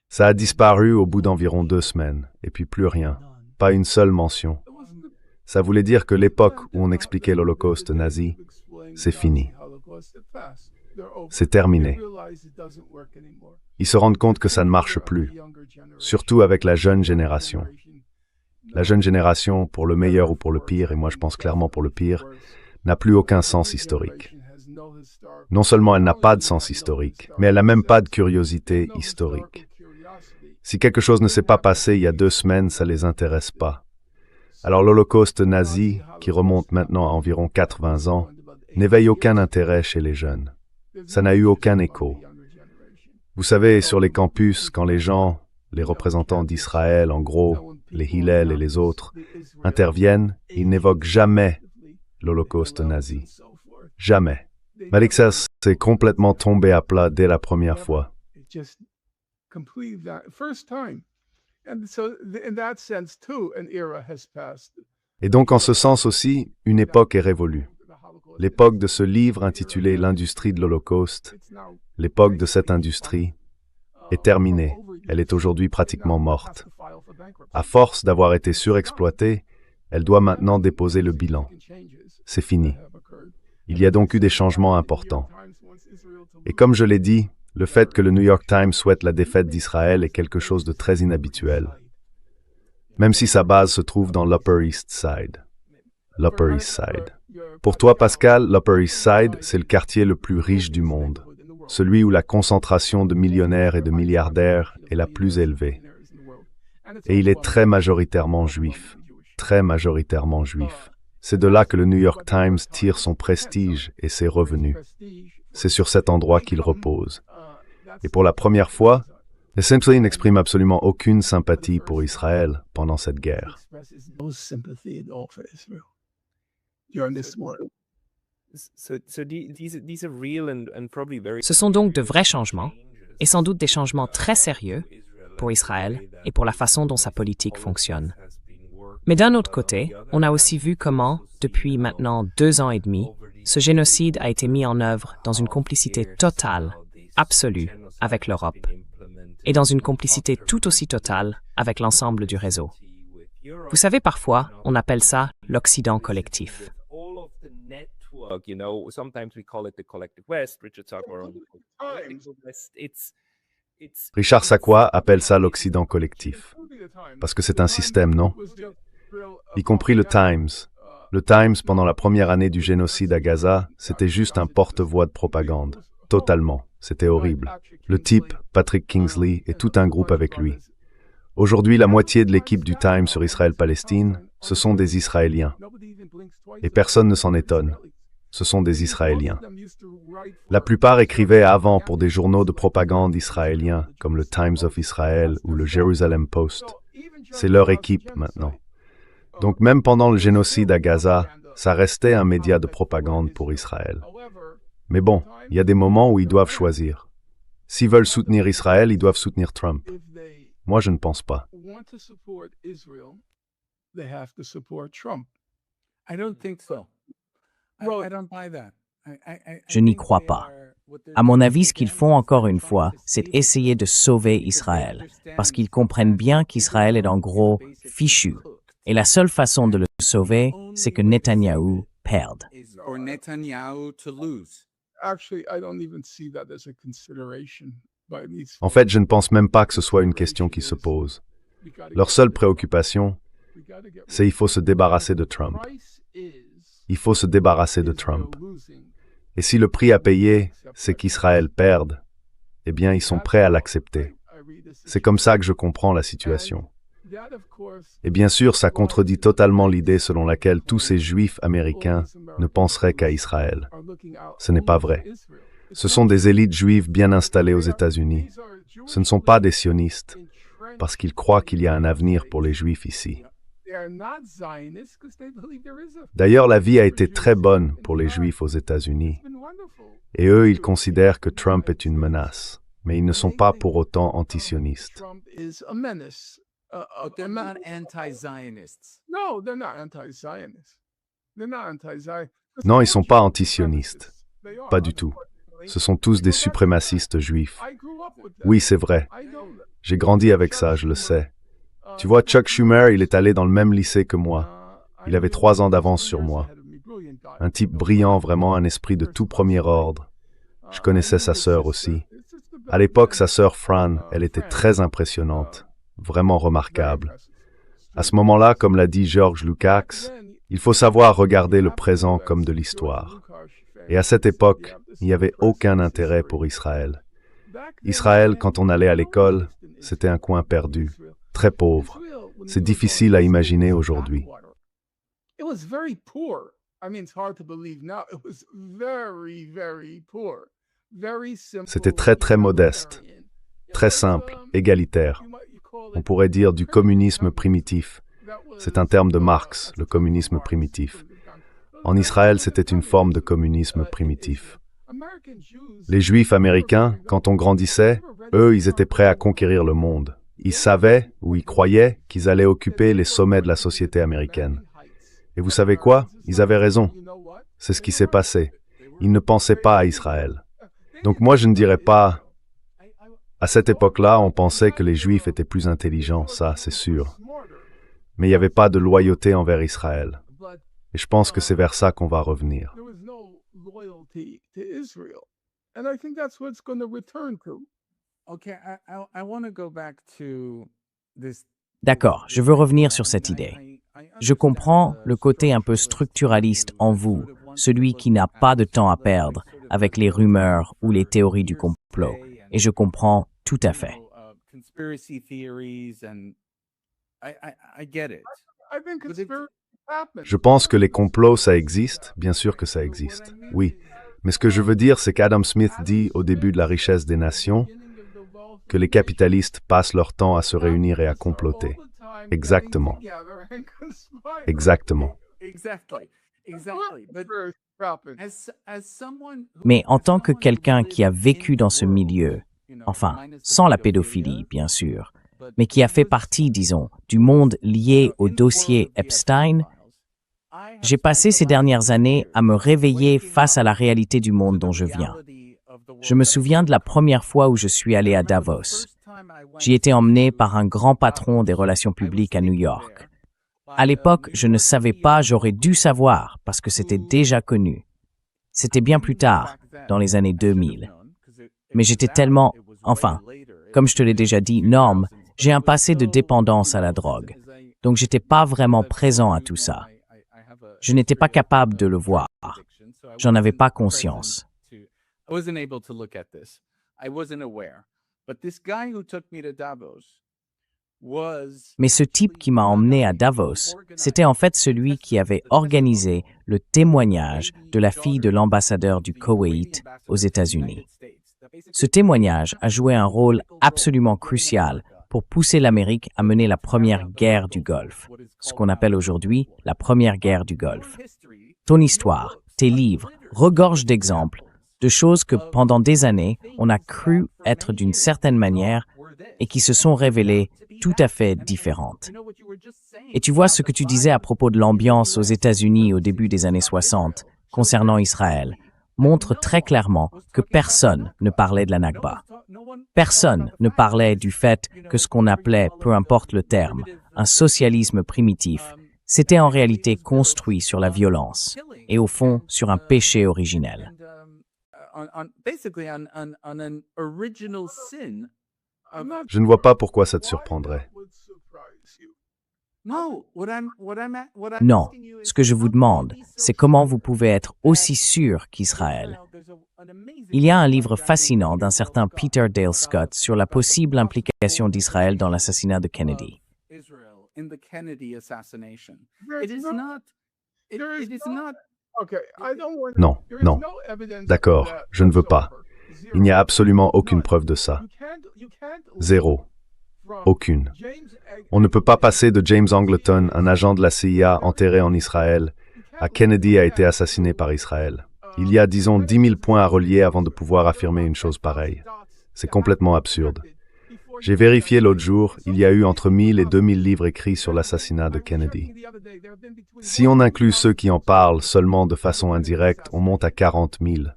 Ça a disparu au bout d'environ 2 semaines, et puis plus rien. Pas une seule mention. Ça voulait dire que l'époque où on expliquait l'Holocauste nazi, c'est fini. C'est terminé. Ils se rendent compte que ça ne marche plus, surtout avec la jeune génération. La jeune génération, pour le meilleur ou pour le pire, et moi je pense clairement pour le pire, n'a plus aucun sens historique. Non seulement elle n'a pas de sens historique, mais elle n'a même pas de curiosité historique. Si quelque chose ne s'est pas passé il y a 2 semaines, ça ne les intéresse pas. Alors l'Holocauste nazi, qui remonte maintenant à environ 80 ans, n'éveille aucun intérêt chez les jeunes. Ça n'a eu aucun écho. Vous savez, sur les campus, quand les gens, les représentants d'Israël, en gros, les Hillel et les autres, interviennent, ils n'évoquent jamais l'Holocauste nazi. Jamais. Malixa s'est complètement tombé à plat dès la première fois. Et donc, en ce sens aussi, une époque est révolue. L'époque de ce livre intitulé « L'industrie de l'Holocauste », l'époque de cette industrie, est terminée. Elle est aujourd'hui pratiquement morte. À force d'avoir été surexploitée, elle doit maintenant déposer le bilan. C'est fini. Il y a donc eu des changements importants. Et comme je l'ai dit, le fait que le New York Times souhaite la défaite d'Israël est quelque chose de très inhabituel, même si sa base se trouve dans l'Upper East Side. L'Upper East Side. Pour toi, Pascal, l'Upper East Side, c'est le quartier le plus riche du monde, celui où la concentration de millionnaires et de milliardaires est la plus élevée. Et il est très majoritairement juif. Très majoritairement juif. C'est de là que le New York Times tire son prestige et ses revenus. C'est sur cet endroit qu'il repose. Et pour la première fois, les Simpsons n'expriment absolument aucune sympathie pour Israël pendant cette guerre. Ce sont donc de vrais changements, et sans doute des changements très sérieux pour Israël et pour la façon dont sa politique fonctionne. Mais d'un autre côté, on a aussi vu comment, depuis maintenant 2 ans et demi, ce génocide a été mis en œuvre dans une complicité totale, absolue, avec l'Europe, et dans une complicité tout aussi totale avec l'ensemble du réseau. Vous savez, parfois, on appelle ça l'Occident collectif. Richard Sakwa appelle ça l'Occident collectif, parce que c'est un système, non? Y compris le Times. Le Times, pendant la première année du génocide à Gaza, c'était juste un porte-voix de propagande. Totalement. C'était horrible. Le type, Patrick Kingsley, et tout un groupe avec lui. Aujourd'hui, la moitié de l'équipe du Times sur Israël-Palestine, ce sont des Israéliens. Et personne ne s'en étonne. Ce sont des Israéliens. La plupart écrivaient avant pour des journaux de propagande israéliens, comme le Times of Israel ou le Jerusalem Post. C'est leur équipe maintenant. Donc même pendant le génocide à Gaza, ça restait un média de propagande pour Israël. Mais bon, il y a des moments où ils doivent choisir. S'ils veulent soutenir Israël, ils doivent soutenir Trump. Moi, je ne pense pas. Je n'y crois pas. À mon avis, ce qu'ils font encore une fois, c'est essayer de sauver Israël, parce qu'ils comprennent bien qu'Israël est en gros fichu. Et la seule façon de le sauver, c'est que Netanyahou perde. En fait, je ne pense même pas que ce soit une question qui se pose. Leur seule préoccupation, c'est il faut se débarrasser de Trump. Il faut se débarrasser de Trump. Et si le prix à payer, c'est qu'Israël perde, eh bien, ils sont prêts à l'accepter. C'est comme ça que je comprends la situation. Et bien sûr, ça contredit totalement l'idée selon laquelle tous ces Juifs américains ne penseraient qu'à Israël. Ce n'est pas vrai. Ce sont des élites juives bien installées aux États-Unis. Ce ne sont pas des sionistes, parce qu'ils croient qu'il y a un avenir pour les Juifs ici. D'ailleurs, la vie a été très bonne pour les Juifs aux États-Unis. Et eux, ils considèrent que Trump est une menace, mais ils ne sont pas pour autant antisionistes. They're not anti-Zionists. Non, ils ne sont pas antisionistes. Pas du tout. Ce sont tous des suprémacistes juifs. Oui, c'est vrai. J'ai grandi avec ça, je le sais. Tu vois, Chuck Schumer, il est allé dans le même lycée que moi. Il avait 3 ans d'avance sur moi. Un type brillant, vraiment un esprit de tout premier ordre. Je connaissais sa sœur aussi. À l'époque, sa sœur Fran, elle était très impressionnante, vraiment remarquable. À ce moment-là, comme l'a dit George Lukács, il faut savoir regarder le présent comme de l'histoire. Et à cette époque, il n'y avait aucun intérêt pour Israël. Israël, quand on allait à l'école, c'était un coin perdu, très pauvre. C'est difficile à imaginer aujourd'hui. C'était très très modeste, très simple, égalitaire. On pourrait dire du communisme primitif. C'est un terme de Marx, le communisme primitif. En Israël, c'était une forme de communisme primitif. Les Juifs américains, quand on grandissait, eux, ils étaient prêts à conquérir le monde. Ils savaient, ou ils croyaient, qu'ils allaient occuper les sommets de la société américaine. Et vous savez quoi? Ils avaient raison. C'est ce qui s'est passé. Ils ne pensaient pas à Israël. Donc moi, je ne dirais pas... À cette époque-là, on pensait que les Juifs étaient plus intelligents, ça, c'est sûr. Mais il n'y avait pas de loyauté envers Israël. Et je pense que c'est vers ça qu'on va revenir. D'accord, je veux revenir sur cette idée. Je comprends le côté un peu structuraliste en vous, celui qui n'a pas de temps à perdre avec les rumeurs ou les théories du complot. Et je comprends tout à fait. Je pense que les complots, ça existe, bien sûr que ça existe, oui. Mais ce que je veux dire, c'est qu'Adam Smith dit au début de La richesse des nations que les capitalistes passent leur temps à se réunir et à comploter. Exactement. Exactement. Mais en tant que quelqu'un qui a vécu dans ce milieu, enfin, sans la pédophilie, bien sûr, mais qui a fait partie, disons, du monde lié au dossier Epstein, j'ai passé ces dernières années à me réveiller face à la réalité du monde dont je viens. Je me souviens de la première fois où je suis allé à Davos. J'y étais emmené par un grand patron des relations publiques à New York. À l'époque, je ne savais pas, j'aurais dû savoir, parce que c'était déjà connu. C'était bien plus tard, dans les années 2000. Mais j'étais tellement, enfin, comme je te l'ai déjà dit, Norm, j'ai un passé de dépendance à la drogue. Donc j'étais pas vraiment présent à tout ça. Je n'étais pas capable de le voir. J'en avais pas conscience. I wasn't able to look at this. I wasn't aware. But this guy who took me to Davos was... Mais ce type qui m'a emmené à Davos, c'était en fait celui qui avait organisé le témoignage de la fille de l'ambassadeur du Koweït aux États-Unis. Ce témoignage a joué un rôle absolument crucial pour pousser l'Amérique à mener la première guerre du Golfe, ce qu'on appelle aujourd'hui la première guerre du Golfe. Ton histoire, tes livres, regorgent d'exemples de choses que pendant des années, on a cru être d'une certaine manière et qui se sont révélées tout à fait différentes. Et tu vois ce que tu disais à propos de l'ambiance aux États-Unis au début des années 60 concernant Israël montre très clairement que personne ne parlait de la Nakba. Personne ne parlait du fait que ce qu'on appelait, peu importe le terme, un socialisme primitif, c'était en réalité construit sur la violence et au fond sur un péché originel. Je ne vois pas pourquoi ça te surprendrait. Non, ce que je vous demande, c'est comment vous pouvez être aussi sûr qu'Israël. Il y a un livre fascinant d'un certain Peter Dale Scott sur la possible implication d'Israël dans l'assassinat de Kennedy. Non, non. D'accord, je ne veux pas. Il n'y a absolument aucune preuve de ça. Zéro. Aucune. On ne peut pas passer de James Angleton, un agent de la CIA enterré en Israël, à Kennedy a été assassiné par Israël. Il y a, disons, 10 000 points à relier avant de pouvoir affirmer une chose pareille. C'est complètement absurde. J'ai vérifié l'autre jour, il y a eu entre 1000 et 2000 livres écrits sur l'assassinat de Kennedy. Si on inclut ceux qui en parlent seulement de façon indirecte, on monte à 40 000.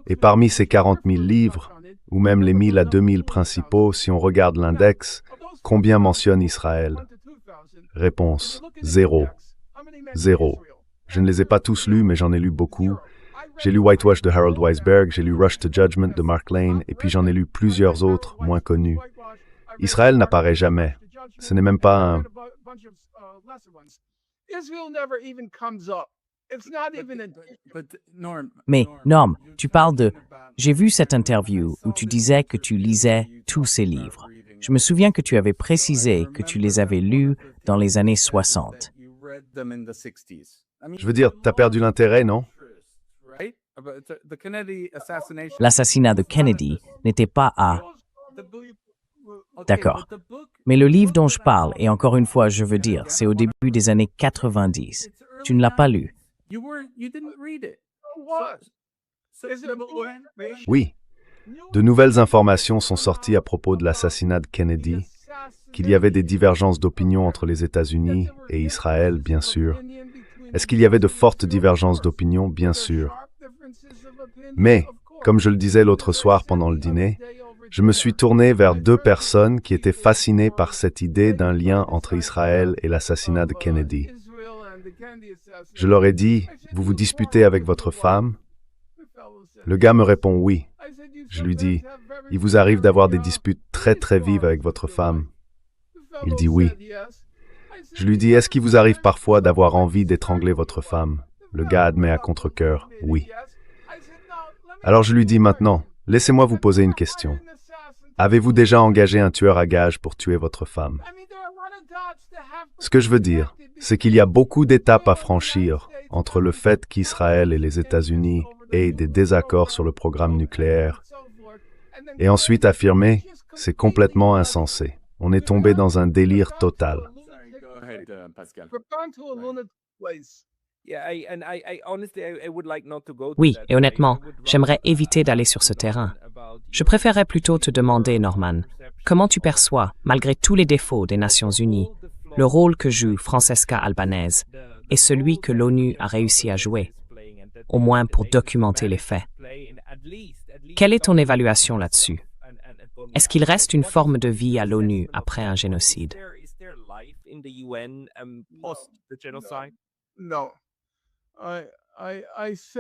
Et parmi ces 40 000 livres, ou même les 1000 à 2000 principaux, si on regarde l'index, combien mentionne Israël? Réponse, 0. 0. Je ne les ai pas tous lus, mais j'en ai lu beaucoup. J'ai lu Whitewash de Harold Weisberg, j'ai lu Rush to Judgment de Mark Lane, et puis j'en ai lu plusieurs autres, moins connus. Israël n'apparaît jamais. Ce n'est même pas un... Mais, Norm, tu parles de... J'ai vu cette interview où tu disais que tu lisais tous ces livres. Je me souviens que tu avais précisé que tu les avais lus dans les années 60. Je veux dire, t'as perdu l'intérêt, non? L'assassinat de Kennedy n'était pas à... D'accord. Mais le livre dont je parle, et encore une fois, je veux dire, c'est au début des années 90. Tu ne l'as pas lu. Oui. De nouvelles informations sont sorties à propos de l'assassinat de Kennedy, qu'il y avait des divergences d'opinion entre les États-Unis et Israël, bien sûr. Est-ce qu'il y avait de fortes divergences d'opinion? Bien sûr. Mais, comme je le disais l'autre soir pendant le dîner, je me suis tourné vers deux personnes qui étaient fascinées par cette idée d'un lien entre Israël et l'assassinat de Kennedy. Je leur ai dit, « Vous vous disputez avec votre femme ?» Le gars me répond « Oui ». Je lui dis, « Il vous arrive d'avoir des disputes très très vives avec votre femme ?» Il dit « Oui ». Je lui dis, « Est-ce qu'il vous arrive parfois d'avoir envie d'étrangler votre femme ?» Le gars admet à contre-cœur « Oui ». Alors je lui dis maintenant, « Laissez-moi vous poser une question. Avez-vous déjà engagé un tueur à gages pour tuer votre femme ?» Ce que je veux dire, c'est qu'il y a beaucoup d'étapes à franchir entre le fait qu'Israël et les États-Unis aient des désaccords sur le programme nucléaire et ensuite affirmer « c'est complètement insensé. On est tombé dans un délire total. » Oui, et honnêtement, j'aimerais éviter d'aller sur ce terrain. Je préférerais plutôt te demander, Norman, comment tu perçois, malgré tous les défauts des Nations Unies, le rôle que joue Francesca Albanese et celui que l'ONU a réussi à jouer, au moins pour documenter les faits. Quelle est ton évaluation là-dessus? Est-ce qu'il reste une forme de vie à l'ONU après un génocide?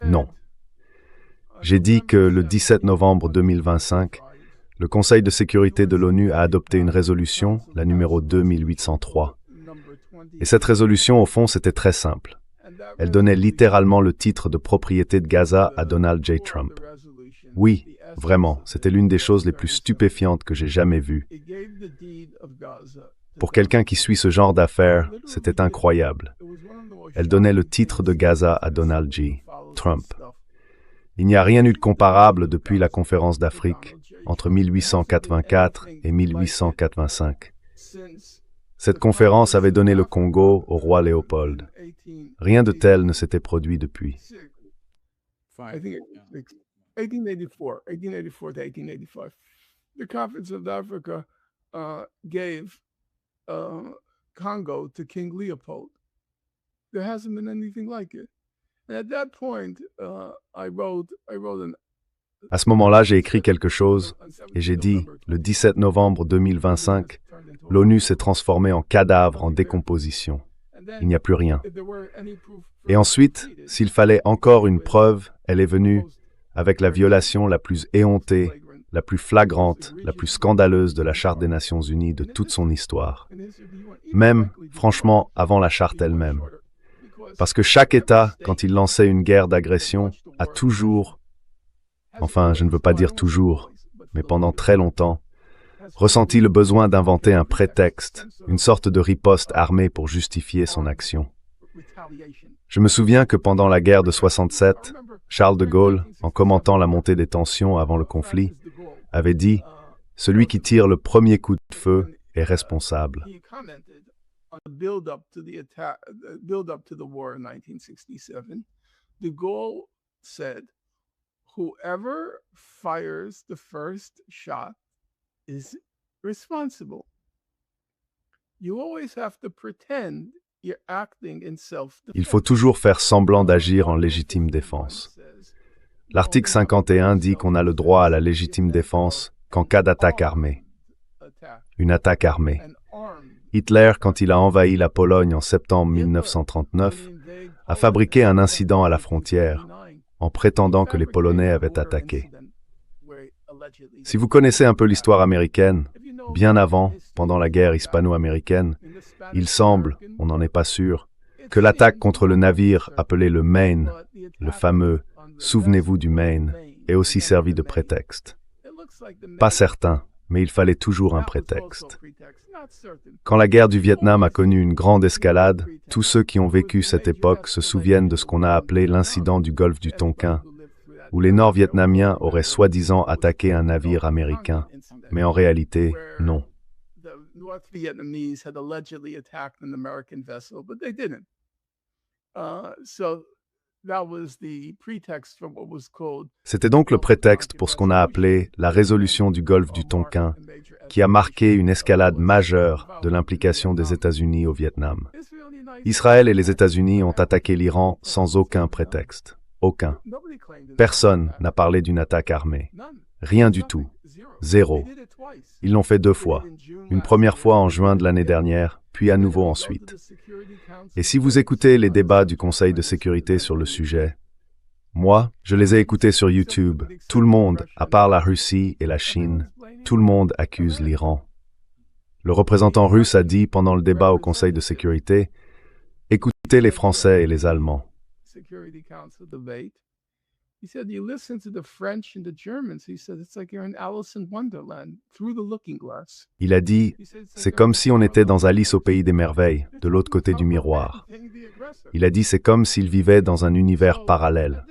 Non. J'ai dit que le 17 novembre 2025, le Conseil de sécurité de l'ONU a adopté une résolution, la numéro 2803. Et cette résolution, au fond, c'était très simple. Elle donnait littéralement le titre de propriété de Gaza à Donald J. Trump. Oui, vraiment, c'était l'une des choses les plus stupéfiantes que j'ai jamais vues. Pour quelqu'un qui suit ce genre d'affaires, c'était incroyable. Elle donnait le titre de Gaza à Donald J. Trump. Il n'y a rien eu de comparable depuis la conférence d'Afrique, entre 1884 et 1885. Cette conférence avait donné le Congo au roi Léopold. Rien de tel ne s'était produit depuis. I think it's 1884 to 1885. The Conference of Africa gave Congo to King Leopold. There hasn't been anything like it. And at that point, I wrote an À ce moment-là, j'ai écrit quelque chose et j'ai dit, le 17 novembre 2025, l'ONU s'est transformée en cadavre en décomposition. Il n'y a plus rien. Et ensuite, s'il fallait encore une preuve, elle est venue avec la violation la plus éhontée, la plus flagrante, la plus scandaleuse de la Charte des Nations Unies de toute son histoire. Même, franchement, avant la Charte elle-même. Parce que chaque État, quand il lançait une guerre d'agression, a toujours, enfin, je ne veux pas dire toujours, mais pendant très longtemps, ressenti le besoin d'inventer un prétexte, une sorte de riposte armée pour justifier son action. Je me souviens que pendant la guerre de 67, Charles de Gaulle, en commentant la montée des tensions avant le conflit, avait dit « Celui qui tire le premier coup de feu est responsable ». build-up to the war in 1967, de Gaulle said, whoever fires the first shot is responsible. You always have to pretend you're acting in self-defense. Il faut toujours faire semblant d'agir en légitime défense. L'article 51 dit qu'on a le droit à la légitime défense qu'en cas d'attaque armée. Une attaque armée. Hitler, quand il a envahi la Pologne en septembre 1939, a fabriqué un incident à la frontière en prétendant que les Polonais avaient attaqué. Si vous connaissez un peu l'histoire américaine, bien avant, pendant la guerre hispano-américaine, il semble, on n'en est pas sûr, que l'attaque contre le navire appelé le Maine, le fameux « Souvenez-vous du Maine », ait aussi servi de prétexte. Pas certain, mais il fallait toujours un prétexte. Quand la guerre du Vietnam a connu une grande escalade, tous ceux qui ont vécu cette époque se souviennent de ce qu'on a appelé l'incident du golfe du Tonkin, où les Nord-Vietnamiens auraient soi-disant attaqué un navire américain, mais en réalité, non. C'était donc le prétexte pour ce qu'on a appelé la résolution du golfe du Tonkin, qui a marqué une escalade majeure de l'implication des États-Unis au Vietnam. Israël et les États-Unis ont attaqué l'Iran sans aucun prétexte. Aucun. Personne n'a parlé d'une attaque armée. Rien du tout. Zéro. Ils l'ont fait 2 fois. Une première fois en juin de l'année dernière, puis à nouveau ensuite. Et si vous écoutez les débats du Conseil de sécurité sur le sujet, moi, je les ai écoutés sur YouTube. Tout le monde, à part la Russie et la Chine, tout le monde accuse l'Iran. Le représentant russe a dit pendant le débat au Conseil de sécurité, « Écoutez les Français et les Allemands. » He said, you listen to the French and the Germans. He said, it's like you're in Alice in Wonderland, through the looking glass. Il a dit, c'est comme si on était dans Alice au pays des merveilles, de l'autre côté du miroir. Il a dit, c'est comme s'il vivait dans un univers parallèle.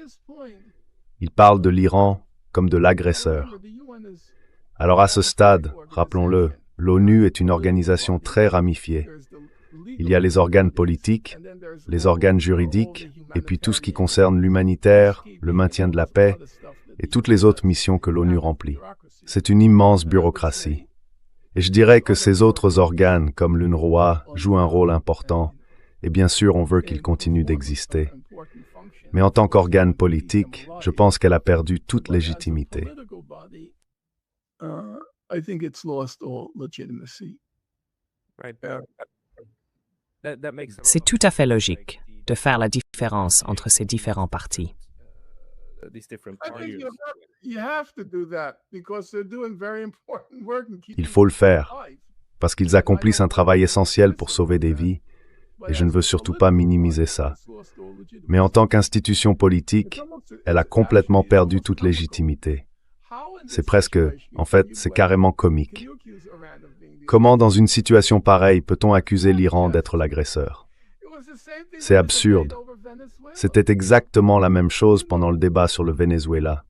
Il parle de l'Iran comme de l'agresseur. Alors à ce stade, rappelons-le, l'ONU est une organisation très ramifiée. Il y a les organes politiques, les organes juridiques, et puis tout ce qui concerne l'humanitaire, le maintien de la paix, et toutes les autres missions que l'ONU remplit. C'est une immense bureaucratie. Et je dirais que ces autres organes, comme l'UNRWA, jouent un rôle important, et bien sûr on veut qu'ils continuent d'exister. Mais en tant qu'organe politique, je pense qu'elle a perdu toute légitimité. C'est tout à fait logique de faire la différence entre ces différents partis. Il faut le faire, parce qu'ils accomplissent un travail essentiel pour sauver des vies, et je ne veux surtout pas minimiser ça. Mais en tant qu'institution politique, elle a complètement perdu toute légitimité. C'est presque, en fait, c'est carrément comique. Comment, dans une situation pareille, peut-on accuser l'Iran d'être l'agresseur? C'est absurde. C'était exactement la même chose pendant le débat sur le Venezuela.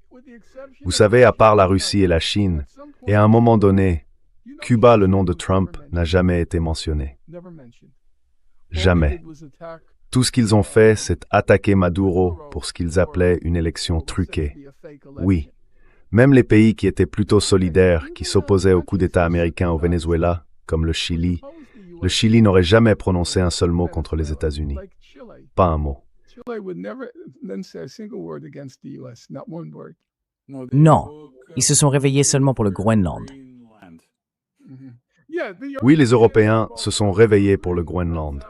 Vous savez, à part la Russie et la Chine, et à un moment donné, Cuba, le nom de Trump, n'a jamais été mentionné. Jamais. Tout ce qu'ils ont fait, c'est attaquer Maduro pour ce qu'ils appelaient une élection truquée. Oui. Même les pays qui étaient plutôt solidaires, qui s'opposaient au coup d'État américain au Venezuela, comme le Chili n'aurait jamais prononcé un seul mot contre les États-Unis. Pas un mot. Non, ils se sont réveillés seulement pour le Groenland. Oui, les Européens se sont réveillés pour le Groenland.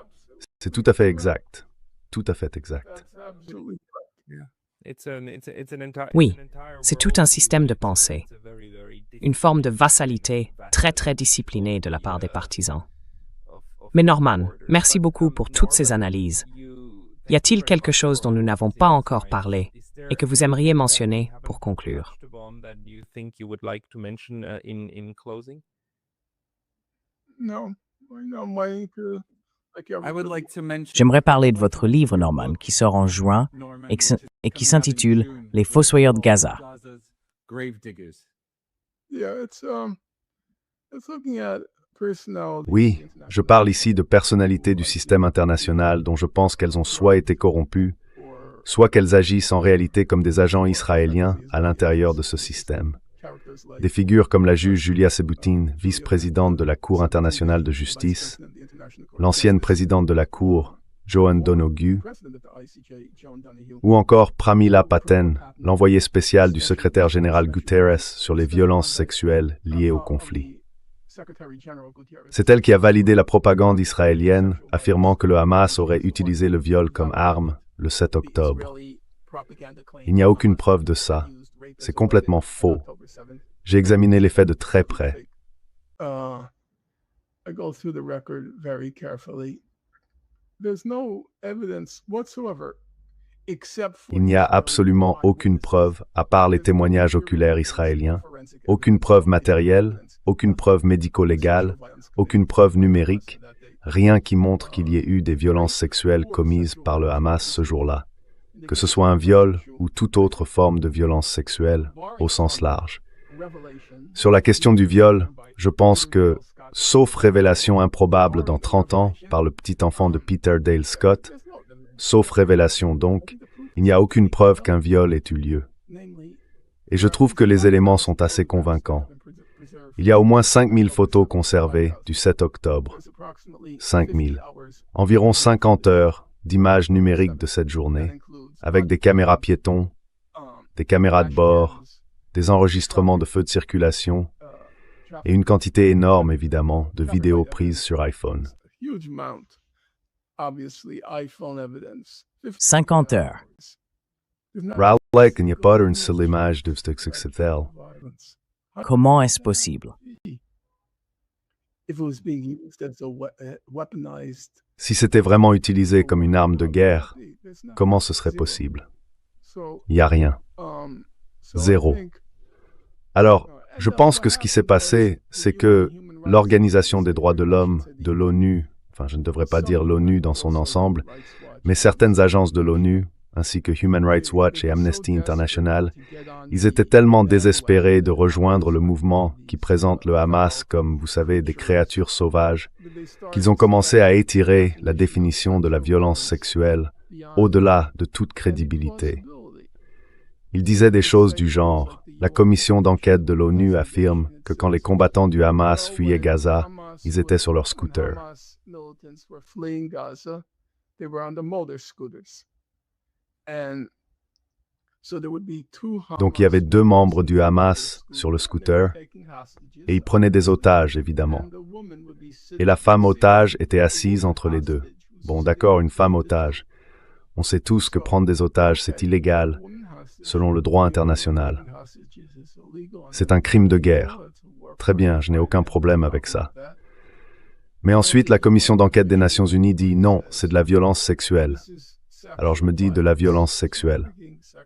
C'est tout à fait exact. Tout à fait exact. Oui, c'est tout un système de pensée, une forme de vassalité très très disciplinée de la part des partisans. Mais Norman, merci beaucoup pour toutes ces analyses. Y a-t-il quelque chose dont nous n'avons pas encore parlé et que vous aimeriez mentionner pour conclure? J'aimerais parler de votre livre, Norman, qui sort en juin et qui s'intitule « Les Fossoyeurs de Gaza ». Oui, je parle ici de personnalités du système international dont je pense qu'elles ont soit été corrompues, soit qu'elles agissent en réalité comme des agents israéliens à l'intérieur de ce système. Des figures comme la juge Julia Seboutin, vice-présidente de la Cour internationale de justice, l'ancienne présidente de la Cour, Joan Donoghue, ou encore Pramila Patten, l'envoyé spécial du secrétaire général Guterres sur les violences sexuelles liées au conflit. C'est elle qui a validé la propagande israélienne, affirmant que le Hamas aurait utilisé le viol comme arme le 7 octobre. Il n'y a aucune preuve de ça. C'est complètement faux. J'ai examiné les faits de très près. Il n'y a absolument aucune preuve, à part les témoignages oculaires israéliens, aucune preuve matérielle, aucune preuve médico-légale, aucune preuve numérique, rien qui montre qu'il y ait eu des violences sexuelles commises par le Hamas ce jour-là, que ce soit un viol ou toute autre forme de violence sexuelle au sens large. Sur la question du viol, je pense que, sauf révélation improbable dans 30 ans par le petit enfant de Peter Dale Scott, sauf révélation donc, il n'y a aucune preuve qu'un viol ait eu lieu. Et je trouve que les éléments sont assez convaincants. Il y a au moins 5000 photos conservées du 7 octobre. 5000. Environ 50 heures d'images numériques de cette journée, avec des caméras piétons, des caméras de bord, des enregistrements de feux de circulation et une quantité énorme, évidemment, de vidéos prises sur iPhone. 50 heures. Raleigh, il n'y a pas une seule image de ce que Comment est-ce possible? Si c'était vraiment utilisé comme une arme de guerre, comment ce serait possible? Il n'y a rien. Zéro. Alors, je pense que ce qui s'est passé, c'est que l'Organisation des droits de l'homme de l'ONU, enfin je ne devrais pas dire l'ONU dans son ensemble, mais certaines agences de l'ONU, ainsi que Human Rights Watch et Amnesty International, ils étaient tellement désespérés de rejoindre le mouvement qui présente le Hamas comme, vous savez, des créatures sauvages, qu'ils ont commencé à étirer la définition de la violence sexuelle au-delà de toute crédibilité. Ils disaient des choses du genre « La commission d'enquête de l'ONU affirme que quand les combattants du Hamas fuyaient Gaza, ils étaient sur leurs scooters. » Donc il y avait 2 membres du Hamas sur le scooter et ils prenaient des otages, évidemment. Et la femme otage était assise entre les deux. Bon, d'accord, une femme otage. On sait tous que prendre des otages, c'est illégal, selon le droit international. C'est un crime de guerre. Très bien, je n'ai aucun problème avec ça. Mais ensuite, la commission d'enquête des Nations Unies dit non, c'est de la violence sexuelle. Alors je me dis de la violence sexuelle.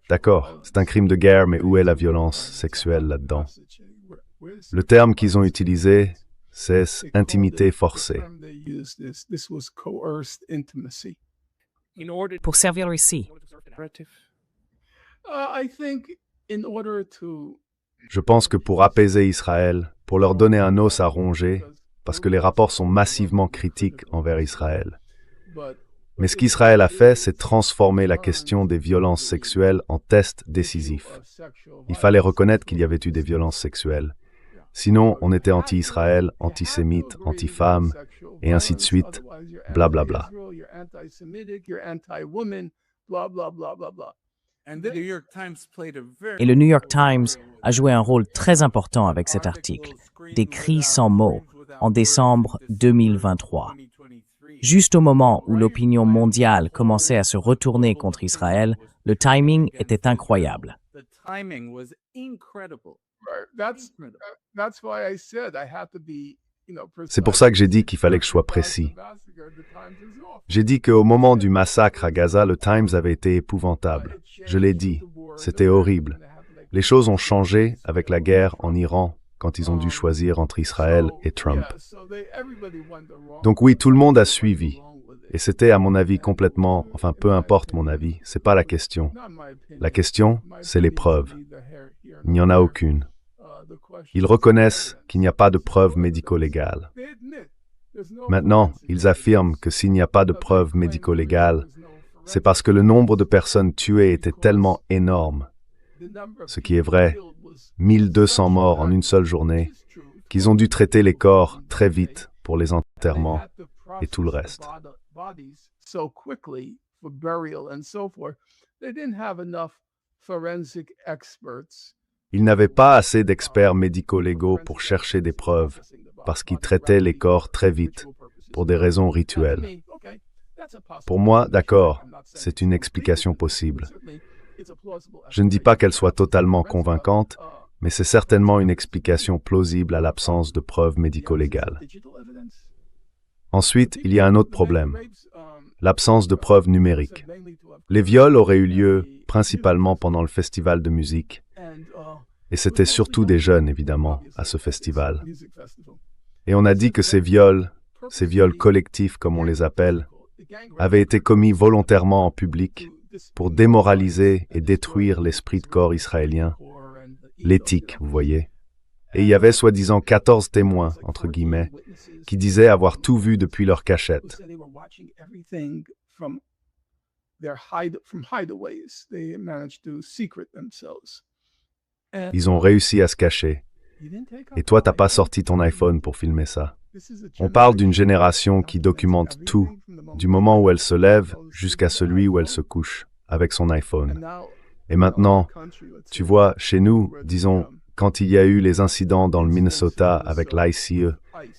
D'accord, c'est un crime de guerre, mais où est la violence sexuelle là-dedans? Le terme qu'ils ont utilisé, c'est intimité forcée. Pour servir ici, Je pense que pour apaiser Israël, pour leur donner un os à ronger, parce que les rapports sont massivement critiques envers Israël. Mais ce qu'Israël a fait, c'est transformer la question des violences sexuelles en test décisif. Il fallait reconnaître qu'il y avait eu des violences sexuelles. Sinon, on était anti-Israël, antisémite, anti-femme, et ainsi de suite, blablabla. Et le New York Times a joué un rôle très important avec cet article, des cris sans mots, en décembre 2023. Juste au moment où l'opinion mondiale commençait à se retourner contre Israël, le timing était incroyable. C'est pour ça que j'ai dit qu'il fallait que je sois précis. J'ai dit qu'au moment du massacre à Gaza, le Times avait été épouvantable. Je l'ai dit, c'était horrible. Les choses ont changé avec la guerre en Iran, quand ils ont dû choisir entre Israël et Trump. Donc oui, tout le monde a suivi. Et c'était, à mon avis, complètement, enfin, peu importe mon avis, c'est pas la question. La question, c'est les preuves. Il n'y en a aucune. Ils reconnaissent qu'il n'y a pas de preuves médico-légales. Maintenant, ils affirment que s'il n'y a pas de preuves médico-légales, c'est parce que le nombre de personnes tuées était tellement énorme, ce qui est vrai, 1200 morts en une seule journée, qu'ils ont dû traiter les corps très vite pour les enterrements et tout le reste. Ils n'avaient pas assez d'experts médico-légaux pour chercher des preuves, parce qu'ils traitaient les corps très vite, pour des raisons rituelles. Pour moi, d'accord, c'est une explication possible. Je ne dis pas qu'elle soit totalement convaincante, mais c'est certainement une explication plausible à l'absence de preuves médico-légales. Ensuite, il y a un autre problème, l'absence de preuves numériques. Les viols auraient eu lieu principalement pendant le festival de musique, et c'était surtout des jeunes, évidemment, à ce festival. Et on a dit que ces viols collectifs, comme on les appelle, avaient été commis volontairement en public pour démoraliser et détruire l'esprit de corps israélien, l'éthique, vous voyez. Et il y avait soi-disant 14 témoins, entre guillemets, qui disaient avoir tout vu depuis leur cachette. Ils ont réussi à se cacher. Et toi, t'as pas sorti ton iPhone pour filmer ça. On parle d'une génération qui documente tout, du moment où elle se lève jusqu'à celui où elle se couche, avec son iPhone. Et maintenant, tu vois, chez nous, disons, quand il y a eu les incidents dans le Minnesota avec l'ICE,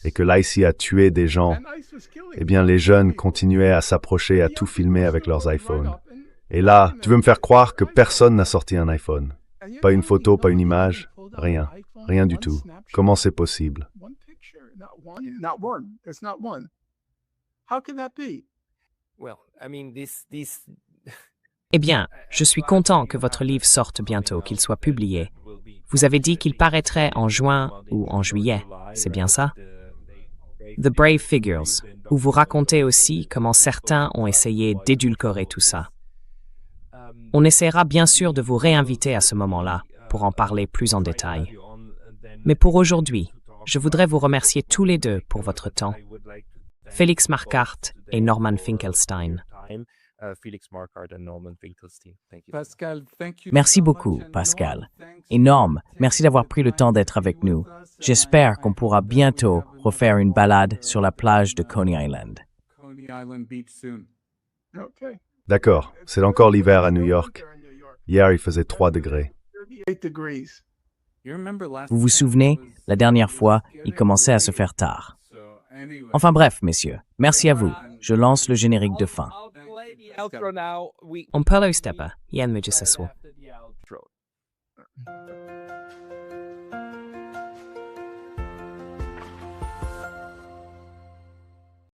et que l'ICE a tué des gens, eh bien les jeunes continuaient à s'approcher, à tout filmer avec leurs iPhones. Et là, tu veux me faire croire que personne n'a sorti un iPhone? Pas une photo, pas une image, rien. Rien du tout. Comment c'est possible? Eh bien, je suis content que votre livre sorte bientôt, qu'il soit publié. Vous avez dit qu'il paraîtrait en juin ou en juillet, c'est bien ça? The Brave Figures, où vous racontez aussi comment certains ont essayé d'édulcorer tout ça. On essaiera bien sûr de vous réinviter à ce moment-là pour en parler plus en détail. Mais pour aujourd'hui, je voudrais vous remercier tous les deux pour votre temps. Félix Marquardt et Norman Finkelstein. Merci beaucoup, Pascal. Et Norm, merci d'avoir pris le temps d'être avec nous. J'espère qu'on pourra bientôt refaire une balade sur la plage de Coney Island. D'accord, c'est encore l'hiver à New York. Hier, il faisait 3 degrés. Vous vous souvenez, la dernière fois, il commençait à se faire tard. Enfin bref, messieurs, merci à vous. Je lance le générique de fin. On peut le stepper, Yann Mujisaswo.